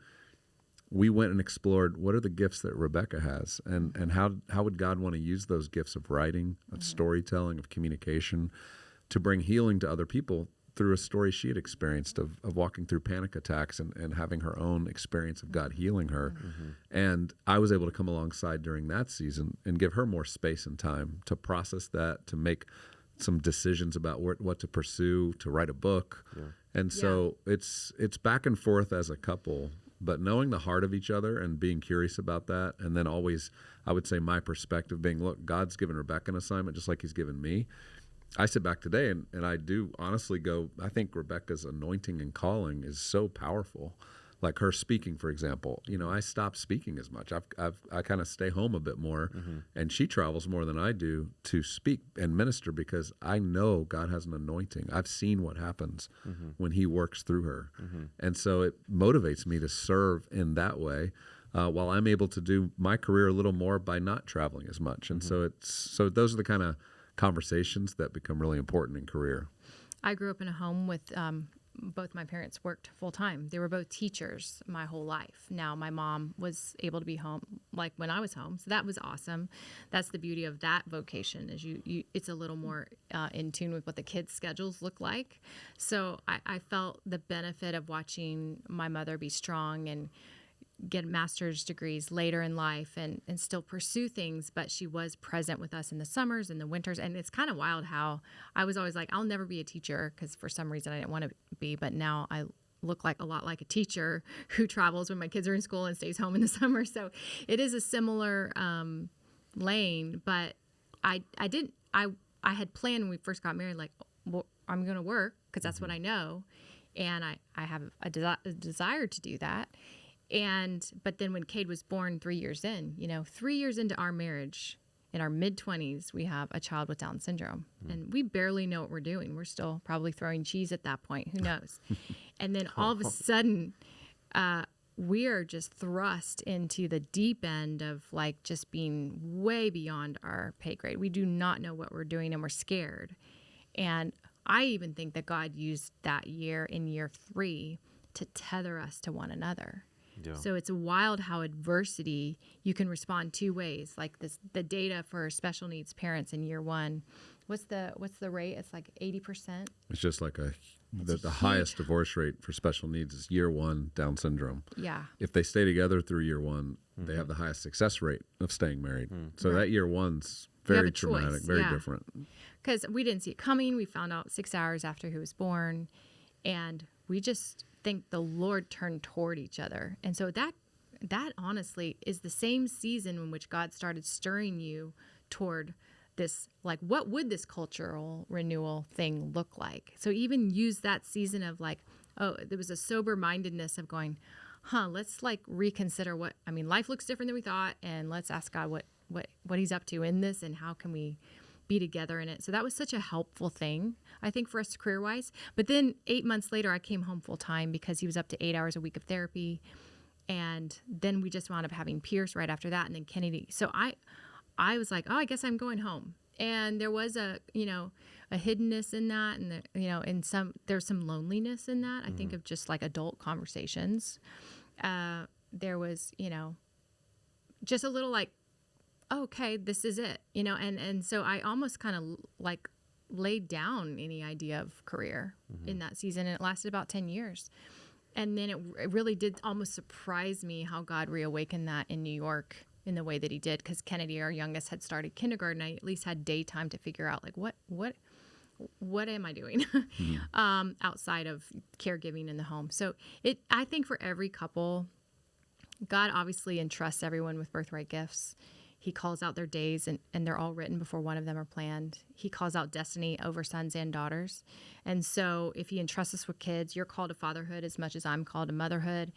we went and explored what are the gifts that Rebekah has, and how would God want to use those gifts of writing, of storytelling, of communication to bring healing to other people through a story she had experienced of walking through panic attacks and having her own experience of God healing her. And I was able to come alongside during that season and give her more space and time to process that, to make some decisions about what to pursue, to write a book. And so it's back and forth as a couple, but knowing the heart of each other and being curious about that. And then always, I would say my perspective being, look, God's given Rebekah an assignment just like he's given me. I sit back today and I do honestly go, I think Rebekah's anointing and calling is so powerful. Like her speaking, for example, I stopped speaking as much. I kind of stay home a bit more, and she travels more than I do to speak and minister because I know God has an anointing. I've seen what happens when he works through her. And so it motivates me to serve in that way, while I'm able to do my career a little more by not traveling as much. And so those are the kind of conversations that become really important in career. I grew up in a home with both my parents worked full time. They were both teachers my whole life. Now my mom was able to be home like when I was home, so that was awesome. That's the beauty of that vocation is you it's a little more in tune with what the kids' schedules look like. So I felt the benefit of watching my mother be strong and get master's degrees later in life and still pursue things, but she was present with us in the summers and the winters. And it's kind of wild how I was always like, I'll never be a teacher because for some reason I didn't want to be, but now I look like a lot like a teacher who travels when my kids are in school and stays home in the summer. So it is a similar lane, but I had planned when we first got married, like, well, I'm going to work because that's what I know. And I have a desire to do that. But then when Cade was born 3 years in, 3 years into our marriage, in our mid-20s, we have a child with Down syndrome. And we barely know what we're doing. We're still probably throwing cheese at that point. Who knows? And then all of a sudden, we are just thrust into the deep end of like just being way beyond our pay grade. We do not know what we're doing and we're scared. And I even think that God used that year in year 3 to tether us to one another. Yeah. So it's wild how adversity, you can respond 2 ways. Like the data for special needs parents in year 1, what's the rate? It's like 80%. It's just like the highest divorce rate for special needs is year 1 Down syndrome. Yeah. If they stay together through year 1, they have the highest success rate of staying married. So that year 1's very traumatic, very different. Because we didn't see it coming. We found out 6 hours after he was born, and we just think the Lord turned toward each other. And so that honestly is the same season in which God started stirring you toward this, like, what would this cultural renewal thing look like? So even use that season of like, there was a sober-mindedness of going, let's like reconsider life looks different than we thought, and let's ask God what he's up to in this and how can we be together in it. So that was such a helpful thing, I think, for us career-wise. But then 8 months later, I came home full-time because he was up to 8 hours a week of therapy. And then we just wound up having Pierce right after that, and then Kennedy. So I was like, I guess I'm going home. And there was a hiddenness in that, and there's some loneliness in that. I think of just like adult conversations. There was, just a little like, okay, this is it, and so I almost kind of like laid down any idea of career in that season, and it lasted about 10 years. And then it really did almost surprise me how God reawakened that in New York in the way that he did, because Kennedy, our youngest, had started kindergarten. I at least had daytime to figure out like what am I doing outside of caregiving in the home. So I think for every couple, God obviously entrusts everyone with birthright gifts. He calls out their days, and they're all written before one of them are planned. He calls out destiny over sons and daughters. And so if he entrusts us with kids, you're called to fatherhood as much as I'm called to motherhood.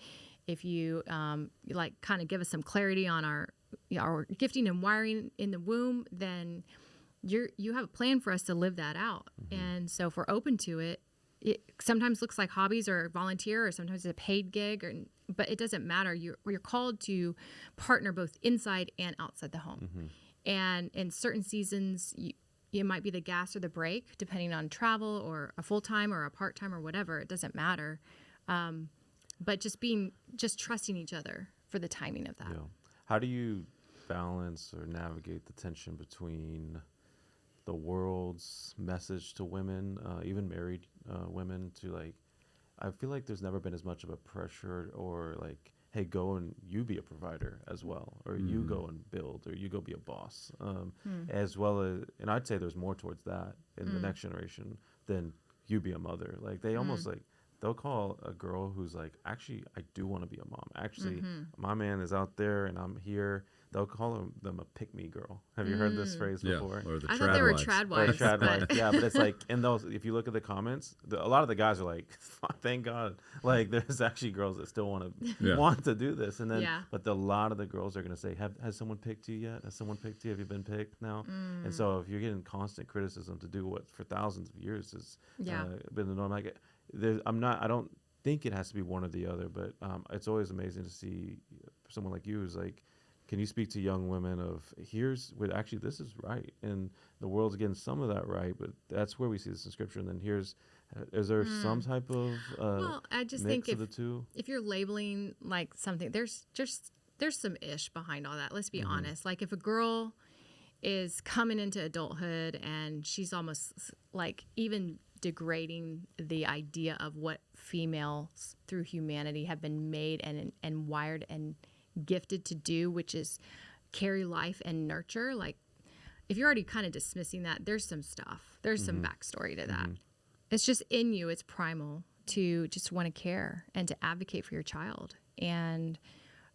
If you kind of give us some clarity on our gifting and wiring in the womb, then you have a plan for us to live that out. And so if we're open to it, it sometimes looks like hobbies or volunteer, or sometimes it's a paid gig, but it doesn't matter. You're called to partner both inside and outside the home. And in certain seasons, you might be the gas or the brake, depending on travel or a full-time or a part-time or whatever. It doesn't matter. But just trusting each other for the timing of that. Yeah. How do you balance or navigate the tension between the world's message to women, even married women, to like, I feel like there's never been as much of a pressure or like, hey, go and you be a provider as well, or you go and build, or you go be a boss, as well as, and I'd say there's more towards that in the next generation than you be a mother. Like they almost like, they'll call a girl who's like, actually, I do want to be a mom. Actually, my man is out there and I'm here. They'll call them a pick-me girl. Have you heard this phrase before? Or the I trad thought they were wives. trad Or the wives. trad but- wife. Yeah, but it's like, in those, if you look at the comments, a lot of the guys are like, thank God. Like, there's actually girls that still want to do this. And then, but a lot of the girls are going to say, has someone picked you yet? Has someone picked you? Have you been picked now? And so if you're getting constant criticism to do what for thousands of years has been the norm, like, I don't think it has to be one or the other, but it's always amazing to see someone like you who's like, can you speak to young women of actually this is right, and the world's getting some of that right, but that's where we see this in scripture. And then is there some type of well, I just mix think of the two? if you're labeling like something, there's some ish behind all that. Let's be honest. Like if a girl is coming into adulthood and she's almost like even degrading the idea of what females through humanity have been made and wired and gifted to do, which is carry life and nurture. Like if you're already kind of dismissing that, there's some stuff, there's some backstory to that. It's just in you, it's primal to just want to care and to advocate for your child. And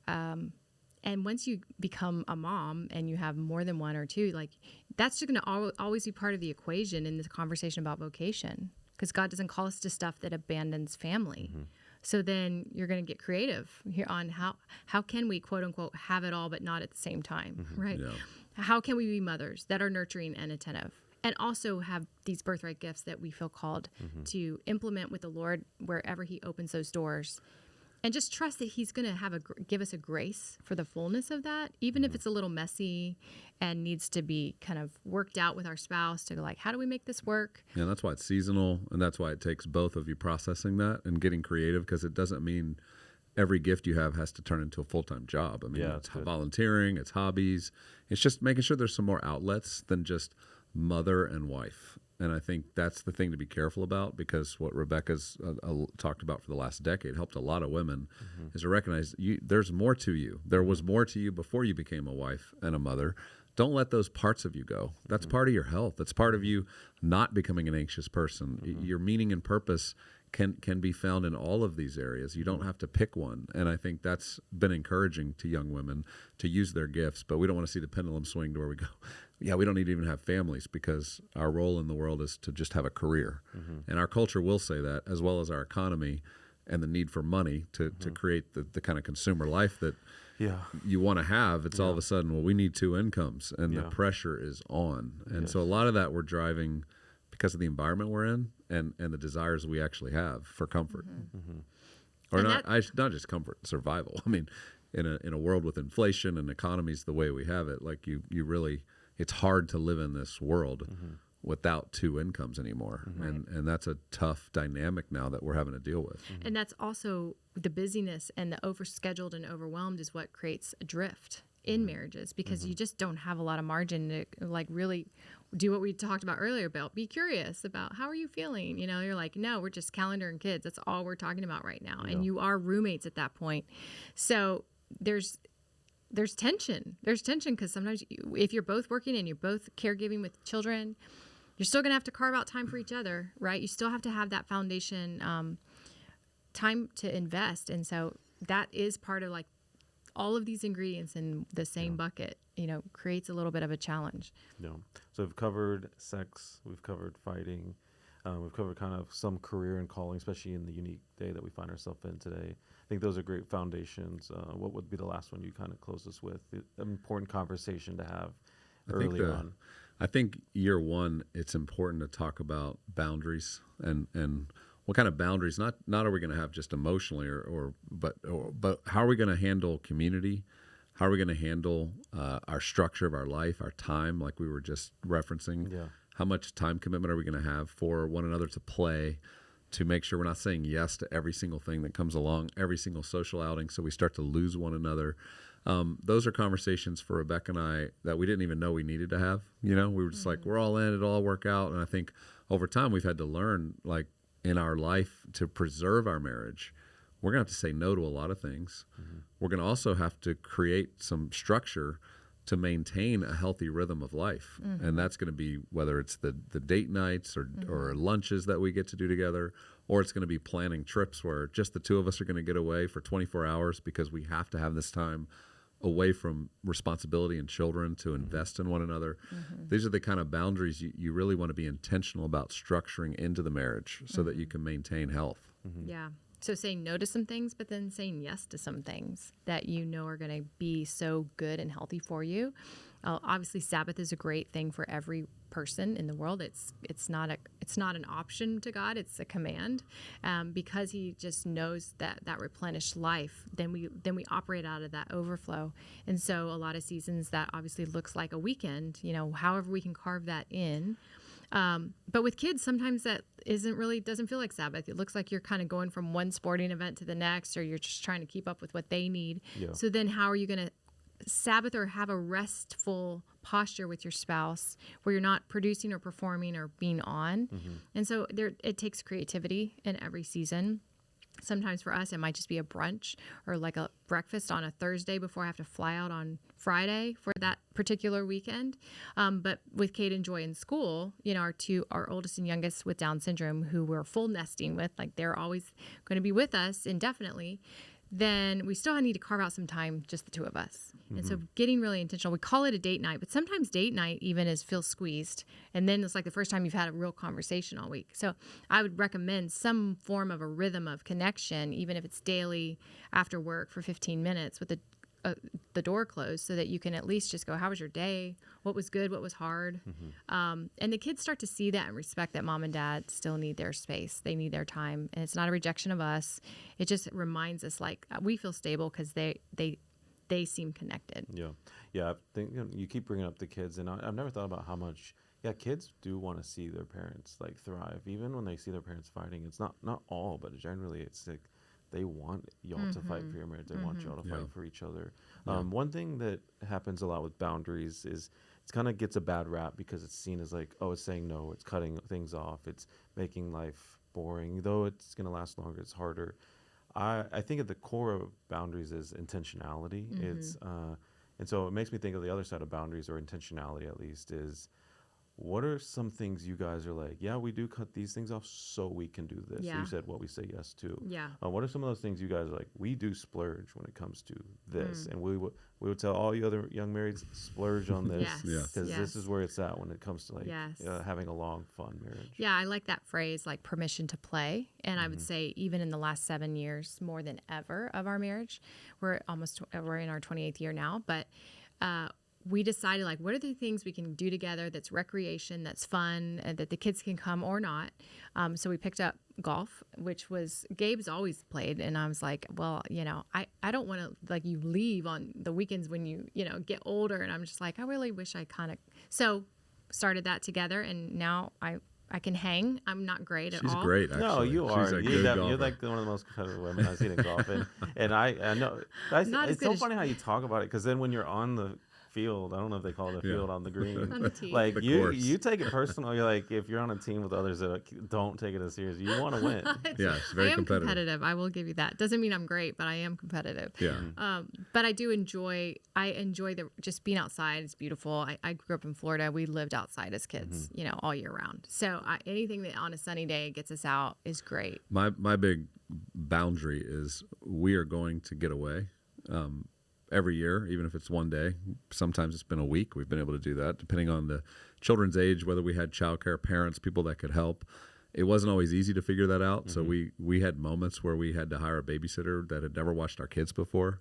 once you become a mom and you have more than one or two, like that's just going to always be part of the equation in this conversation about vocation, because God doesn't call us to stuff that abandons family. So then you're going to get creative here on how can we, quote unquote, have it all but not at the same time, right? Yeah. How can we be mothers that are nurturing and attentive and also have these birthright gifts that we feel called to implement with the Lord wherever he opens those doors, and just trust that he's going to give us a grace for the fullness of that, even if it's a little messy and needs to be kind of worked out with our spouse to like, how do we make this work? Yeah, that's why it's seasonal, and that's why it takes both of you processing that and getting creative, because it doesn't mean every gift you have has to turn into a full-time job. I mean, it's volunteering, it's hobbies. It's just making sure there's some more outlets than just mother and wife. And I think that's the thing to be careful about, because what Rebekah's talked about for the last decade helped a lot of women is to recognize there's more to you. There was more to you before you became a wife and a mother. Don't let those parts of you go. That's part of your health. That's part of you not becoming an anxious person. Your meaning and purpose can be found in all of these areas. You don't have to pick one. And I think that's been encouraging to young women to use their gifts. But we don't want to see the pendulum swing to where we go, we don't need to even have families, because our role in the world is to just have a career. And our culture will say that, as well as our economy and the need for money to create the kind of consumer life that you want to have. It's all of a sudden, we need two incomes, and the pressure is on. And so a lot of that we're driving because of the environment we're in and the desires we actually have for comfort. Or not just comfort, survival. I mean, in a world with inflation and economies the way we have it, like you really, it's hard to live in this world without two incomes anymore. And that's a tough dynamic now that we're having to deal with. And that's also the busyness and the overscheduled and overwhelmed is what creates a drift in marriages, because you just don't have a lot of margin to like really do what we talked about earlier about be curious about how are you feeling. You're like, no, we're just calendar and kids. That's all we're talking about right now. And you are roommates at that point. So there's tension. There's tension because sometimes if you're both working and you're both caregiving with children, you're still going to have to carve out time for each other, right? You still have to have that foundation time to invest. And so that is part of like all of these ingredients in the same bucket, creates a little bit of a challenge. Yeah. So we've covered sex, we've covered fighting, we've covered kind of some career and calling, especially in the unique day that we find ourselves in today. I think those are great foundations. What would be the last one you kind of close us with? An important conversation to have early on. I think year one, it's important to talk about boundaries and what kind of boundaries. Not are we going to have just emotionally, but how are we going to handle community? How are we going to handle our structure of our life, our time, like we were just referencing? Yeah. How much time commitment are we going to have for one another to play, to make sure we're not saying yes to every single thing that comes along, every single social outing, so we start to lose one another. Those are conversations for Rebekah and I that we didn't even know we needed to have. We were just like, we're all in, it'll all work out. And I think over time we've had to learn, like in our life, to preserve our marriage. We're going to have to say no to a lot of things. We're going to also have to create some structure to maintain a healthy rhythm of life. And that's going to be whether it's the date nights or lunches that we get to do together, or it's going to be planning trips where just the two of us are going to get away for 24 hours because we have to have this time away from responsibility and children to invest in one another. These are the kind of boundaries you really want to be intentional about structuring into the marriage so that you can maintain health. Yeah. So saying no to some things, but then saying yes to some things that you know are going to be so good and healthy for you. Obviously, Sabbath is a great thing for every person in the world. It's not an option to God; it's a command, because He just knows that replenished life. Then we operate out of that overflow, and so a lot of seasons that obviously looks like a weekend. However we can carve that in. But with kids, sometimes that doesn't feel like Sabbath. It looks like you're kind of going from one sporting event to the next, or you're just trying to keep up with what they need. Yeah. So then how are you going to Sabbath or have a restful posture with your spouse where you're not producing or performing or being on? And so it takes creativity in every season. Sometimes for us, it might just be a brunch or like a breakfast on a Thursday before I have to fly out on Friday for that particular weekend. But with Kate and Joy in school, our oldest and youngest with Down syndrome, who we're full nesting with, like they're always going to be with us indefinitely, then we still need to carve out some time, just the two of us. And so getting really intentional. We call it a date night, but sometimes date night even feels squeezed. And then it's like the first time you've had a real conversation all week. So I would recommend some form of a rhythm of connection, even if it's daily after work for 15 minutes with the door closed, so that you can at least just go, how was your day? What was good? What was hard? And the kids start to see that and respect that mom and dad still need their space. They need their time. And it's not a rejection of us. It just reminds us, like, we feel stable because they seem connected. Yeah. I think you keep bringing up the kids, and I've never thought about how much, kids do want to see their parents like thrive, even when they see their parents fighting. It's not all, but generally it's like, they want y'all to fight for your marriage. They want y'all to fight for each other. One thing that happens a lot with boundaries is it kind of gets a bad rap because it's seen as like, oh, it's saying no, it's cutting things off, it's making life boring. Though it's going to last longer, it's harder. I think at the core of boundaries is intentionality. It's and so it makes me think of the other side of boundaries, or intentionality at least, is what are some things you guys are like, we do cut these things off so we can do this? So you said what we say yes to. What are some of those things you guys are like, we do splurge when it comes to this? And we would tell all you other young marrieds, splurge on this, because this is where it's at when it comes to like having a long, fun marriage. I like that phrase, like permission to play. And I would say even in the last 7 years, more than ever of our marriage, we're in our 28th year now, but we decided, like, what are the things we can do together that's recreation, that's fun, that the kids can come or not. So we picked up golf, which was, Gabe's always played. And I was like, well, I don't want to, like, you leave on the weekends when you get older. And I'm just like, I really wish I so started that together. And now I can hang. I'm not great at all. She's great, actually. No, you are. You're like one of the most competitive women I've seen in golf. And I know. It's so funny how you talk about it, because then when you're on the field, I don't know if they call it a field, on the green, on the tee. Like you take it personal. You're like, if you're on a team with others that don't take it as serious, you want to win. It's very competitive. I will give you that. Doesn't mean I'm great, but I am competitive. But I do enjoy the just being outside. It's beautiful. I grew up in Florida. We lived outside as kids, all year round. So anything that on a sunny day gets us out is great. My big boundary is we are going to get away. Every year, even if it's one day. Sometimes it's been a week. We've been able to do that, depending on the children's age, whether we had childcare, parents, people that could help. It wasn't always easy to figure that out. So we had moments where we had to hire a babysitter that had never watched our kids before.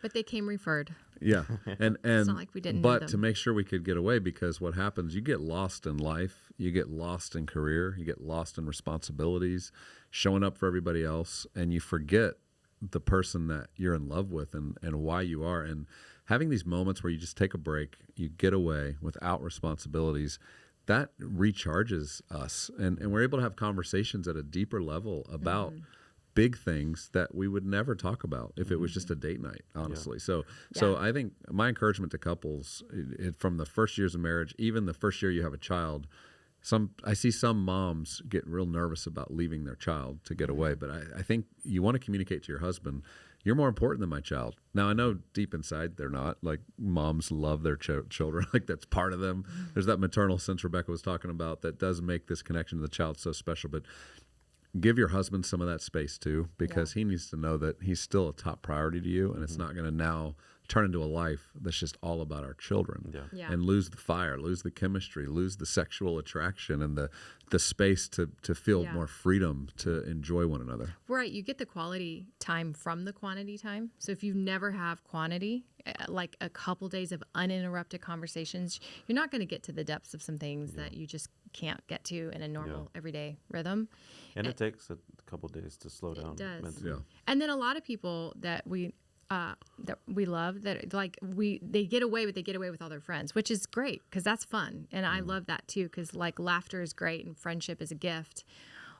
But they came referred. And it's not like we didn't know them. To make sure we could get away, because what happens, you get lost in life, you get lost in career, you get lost in responsibilities, showing up for everybody else, and you forget the person that you're in love with and why you are. And having these moments where you just take a break, you get away without responsibilities, that recharges us. And we're able to have conversations at a deeper level about big things that we would never talk about if it was just a date night, honestly. So I think my encouragement to couples from the first years of marriage, even the first year you have a child, I see some moms get real nervous about leaving their child to get away, but I think you want to communicate to your husband, you're more important than my child. Now, I know deep inside they're not. Like, moms love their children. Like, that's part of them. There's that maternal sense Rebekah was talking about that does make this connection to the child so special. But give your husband some of that space, too, because he needs to know that he's still a top priority to you, and it's not going to now turn into a life that's just all about our children and lose the fire, lose the chemistry, lose the sexual attraction and the space to feel more freedom to enjoy one another. Right. You get the quality time from the quantity time. So if you never have quantity, like a couple days of uninterrupted conversations, you're not going to get to the depths of some things that you just can't get to in a normal everyday rhythm. And it takes a couple days to slow down. It does. Mentally. Yeah. And then a lot of people that we love, that like they get away with all their friends, which is great because that's fun, and I love that too because like laughter is great and friendship is a gift,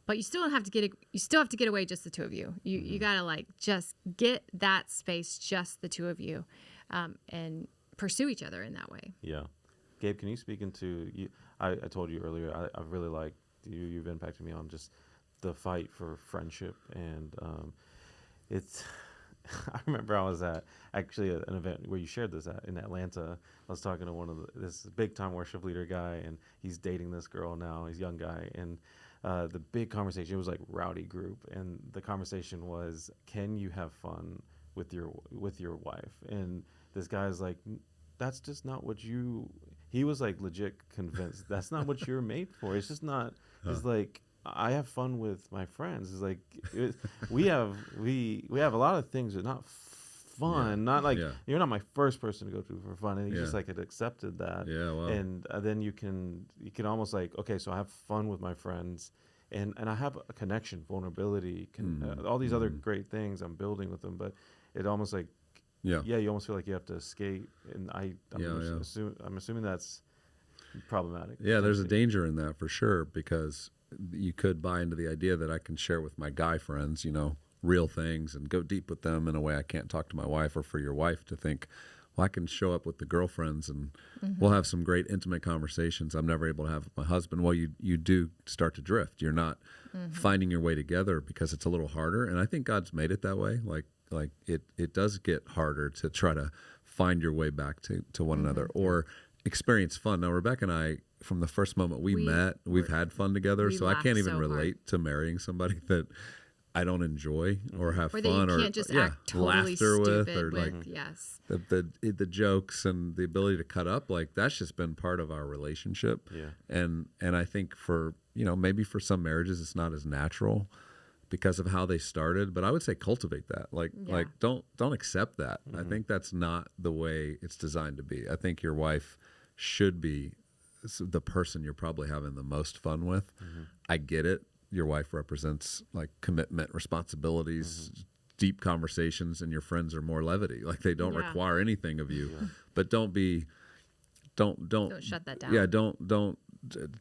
but you still have to get away just the two of you. You gotta like just get that space, just the two of you, and pursue each other in that way. Yeah, Gabe, can you speak into you? I told you earlier I really like you. You've impacted me on just the fight for friendship, and it's. I remember I was at actually an event where you shared this at in Atlanta. I was talking to this big time worship leader guy, and he's dating this girl now. He's a young guy, and the big conversation, it was like rowdy group, and the conversation was, can you have fun with your wife? And this guy's like, that's just not what he was like legit convinced that's not what you're made for. It's just not. It's like, I have fun with my friends. It's like we have a lot of things that are not fun. Not like you're not my first person to go to for fun, and he just like had accepted that. Yeah, wow. And then you can almost like, okay, so I have fun with my friends, and I have a connection, vulnerability, all these other great things I'm building with them. But it almost like you almost feel like you have to escape, and I'm assuming that's problematic. Yeah, there's a danger in that for sure, because you could buy into the idea that I can share with my guy friends, real things and go deep with them in a way I can't talk to my wife, or for your wife to think, well, I can show up with the girlfriends and we'll have some great intimate conversations I'm never able to have with my husband. Well, you do start to drift. You're not finding your way together because it's a little harder. And I think God's made it that way. Like it does get harder to try to find your way back to one another or experience fun. Now, Rebekah and I, from the first moment we met, we've had fun together. So I can't even relate to marrying somebody that I don't enjoy or have fun or act totally laughter with, or like the jokes and the ability to cut up. Like, that's just been part of our relationship. Yeah. And I think for, maybe for some marriages it's not as natural because of how they started, but I would say cultivate that. Like don't accept that. I think that's not the way it's designed to be. I think your wife should be the person you're probably having the most fun with. I get it. Your wife represents like commitment, responsibilities, deep conversations, and your friends are more levity. Like, they don't require anything of you. Don't shut that down. Yeah, don't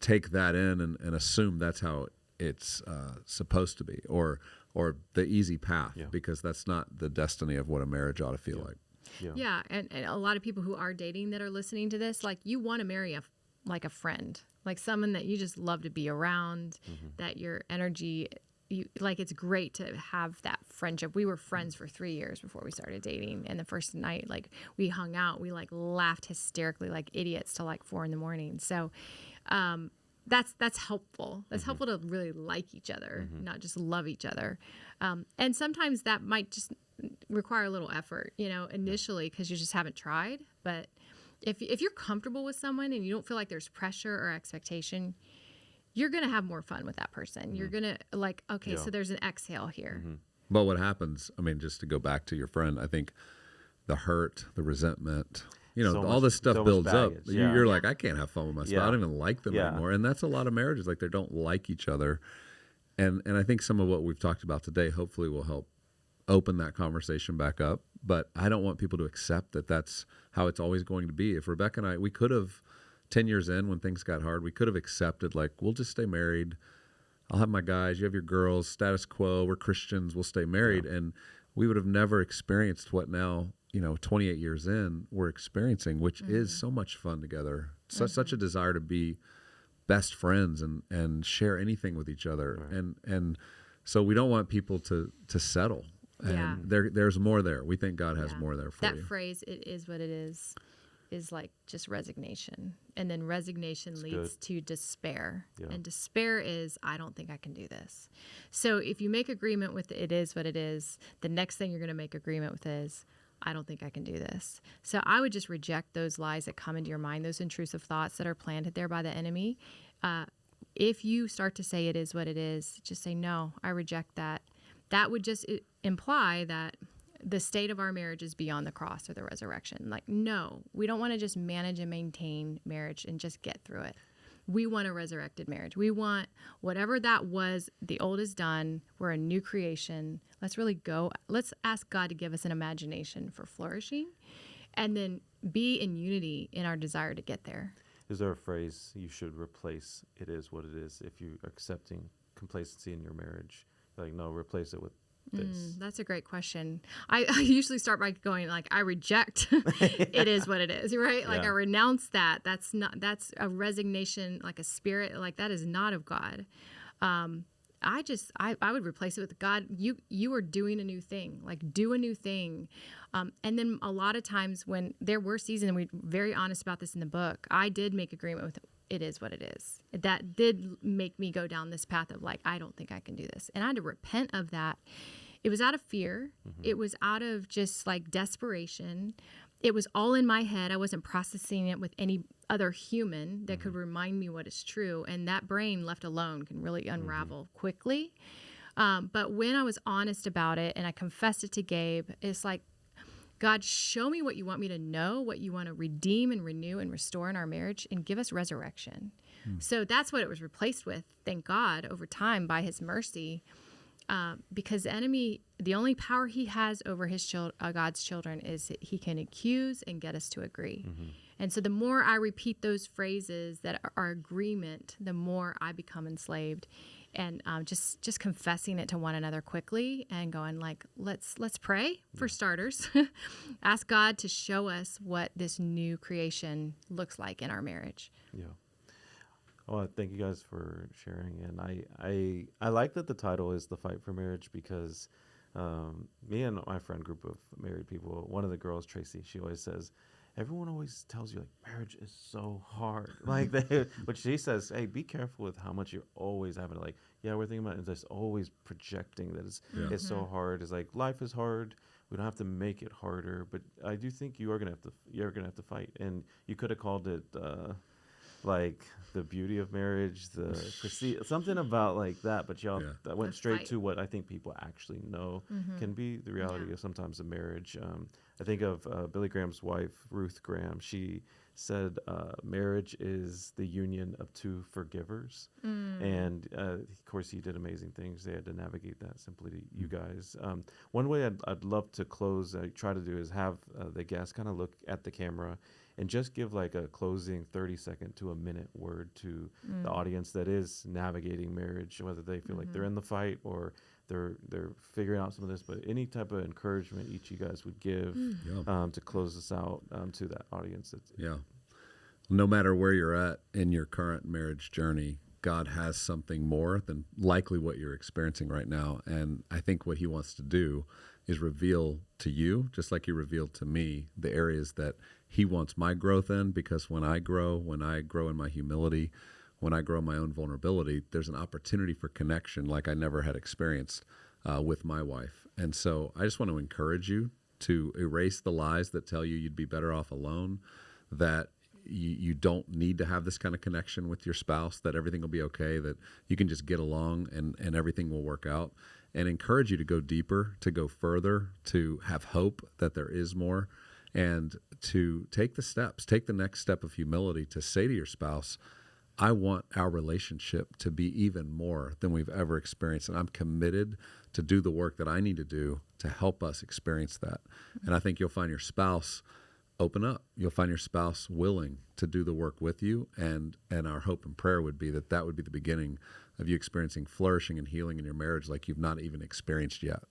take that in and assume that's how it's supposed to be, or the easy path, because that's not the destiny of what a marriage ought to feel like. Yeah, and a lot of people who are dating that are listening to this, like, you want to marry a friend, like someone that you just love to be around, that your energy, it's great to have that friendship. We were friends for 3 years before we started dating, and the first night, like, we hung out, we like laughed hysterically like idiots till like 4 a.m. So that's helpful. That's helpful to really like each other, not just love each other. And sometimes that might just require a little effort, initially, because you just haven't tried. But if you're comfortable with someone and you don't feel like there's pressure or expectation, you're going to have more fun with that person. You're going to so there's an exhale here. But what happens, just to go back to your friend, I think the hurt, the resentment, all this stuff builds up. You're like, I can't have fun with my spouse. I don't even like them anymore. And that's a lot of marriages. Like, they don't like each other. And I think some of what we've talked about today hopefully will help open that conversation back up. But I don't want people to accept that that's how it's always going to be. If Rebekah and I, we could have, 10 years in, when things got hard, we could have accepted, like, we'll just stay married. I'll have my guys, you have your girls, status quo, we're Christians, we'll stay married. And we would have never experienced what now, 28 years in, we're experiencing, which is so much fun together. Such a desire to be best friends and share anything with each other. Right. And so we don't want people to settle. And there's more there. We think God has more there for you. That phrase, "it is what it is like just resignation. And then resignation leads to despair. Yeah. And despair is, I don't think I can do this. So if you make agreement with "it is what it is," the next thing you're going to make agreement with is, I don't think I can do this. So I would just reject those lies that come into your mind, those intrusive thoughts that are planted there by the enemy. If you start to say "it is what it is," just say, "No, I reject that." That would just imply that the state of our marriage is beyond the cross or the resurrection. Like, no, we don't want to just manage and maintain marriage and just get through it. We want a resurrected marriage. We want whatever that was, the old is done. We're a new creation. Let's really go. Let's ask God to give us an imagination for flourishing and then be in unity in our desire to get there. Is there a phrase you should replace "it is what it is" if you're accepting complacency in your marriage? Like, no, replace it with this. That's a great question. I usually start by going like, I reject "it is what it is," right? Like I renounce that. That's a resignation, like a spirit, like that is not of God. I would replace it with, God, you are doing a new thing, like do a new thing. And then a lot of times when there were seasons, and we're very honest about this in the book, I did make agreement with "it is what it is." That did make me go down this path of like, I don't think I can do this. And I had to repent of that. It was out of fear. It was out of just like desperation. It was all in my head. I wasn't processing it with any other human that could remind me what is true. And that brain left alone can really unravel quickly. But when I was honest about it and I confessed it to Gabe, it's like, God, show me what you want me to know, what you want to redeem and renew and restore in our marriage, and give us resurrection. So that's what it was replaced with, thank God, over time by his mercy. Because the enemy, the only power he has over his God's children is he can accuse and get us to agree. And so the more I repeat those phrases that are agreement, the more I become enslaved. And just confessing it to one another quickly and going like, let's pray for starters. Ask God to show us what this new creation looks like in our marriage. Yeah. Well, thank you guys for sharing. And I like that the title is "The Fight for Marriage" because me and my friend group of married people, one of the girls, Tracy, she always says, everyone always tells you, like, marriage is so hard. Like, but she says, hey, be careful with how much you're always having to, like, we're thinking about it, and there's always projecting that it's so hard. It's like, life is hard. We don't have to make it harder. But I do think you're gonna have to fight. And you could have called it, like, the beauty of marriage, something about like that. But y'all that went straight to what I think people actually know can be the reality of sometimes a marriage. I think of Billy Graham's wife, Ruth Graham. She said marriage is the union of two forgivers. And, of course, he did amazing things. They had to navigate that simply to you guys. One way I'd love to close, I try to do, is have the guests kind of look at the camera and just give like a closing 30-second to a minute word to the audience that is navigating marriage, whether they feel like they're in the fight or they're figuring out some of this, but any type of encouragement each of you guys would give to close this out to that audience. No matter where you're at in your current marriage journey, God has something more than likely what you're experiencing right now. And I think what he wants to do is reveal to you, just like he revealed to me, the areas that he wants my growth in, because when I grow in my humility, when I grow in my own vulnerability, there's an opportunity for connection like I never had experienced with my wife. And so I just want to encourage you to erase the lies that tell you you'd be better off alone, that you don't need to have this kind of connection with your spouse, that everything will be okay, that you can just get along and everything will work out, and encourage you to go deeper, to go further, to have hope that there is more, and to take the next step of humility to say to your spouse, I want our relationship to be even more than we've ever experienced, and I'm committed to do the work that I need to do to help us experience that. And I think you'll find your spouse open up. You'll find your spouse willing to do the work with you, and our hope and prayer would be that would be the beginning of you experiencing flourishing and healing in your marriage like you've not even experienced yet.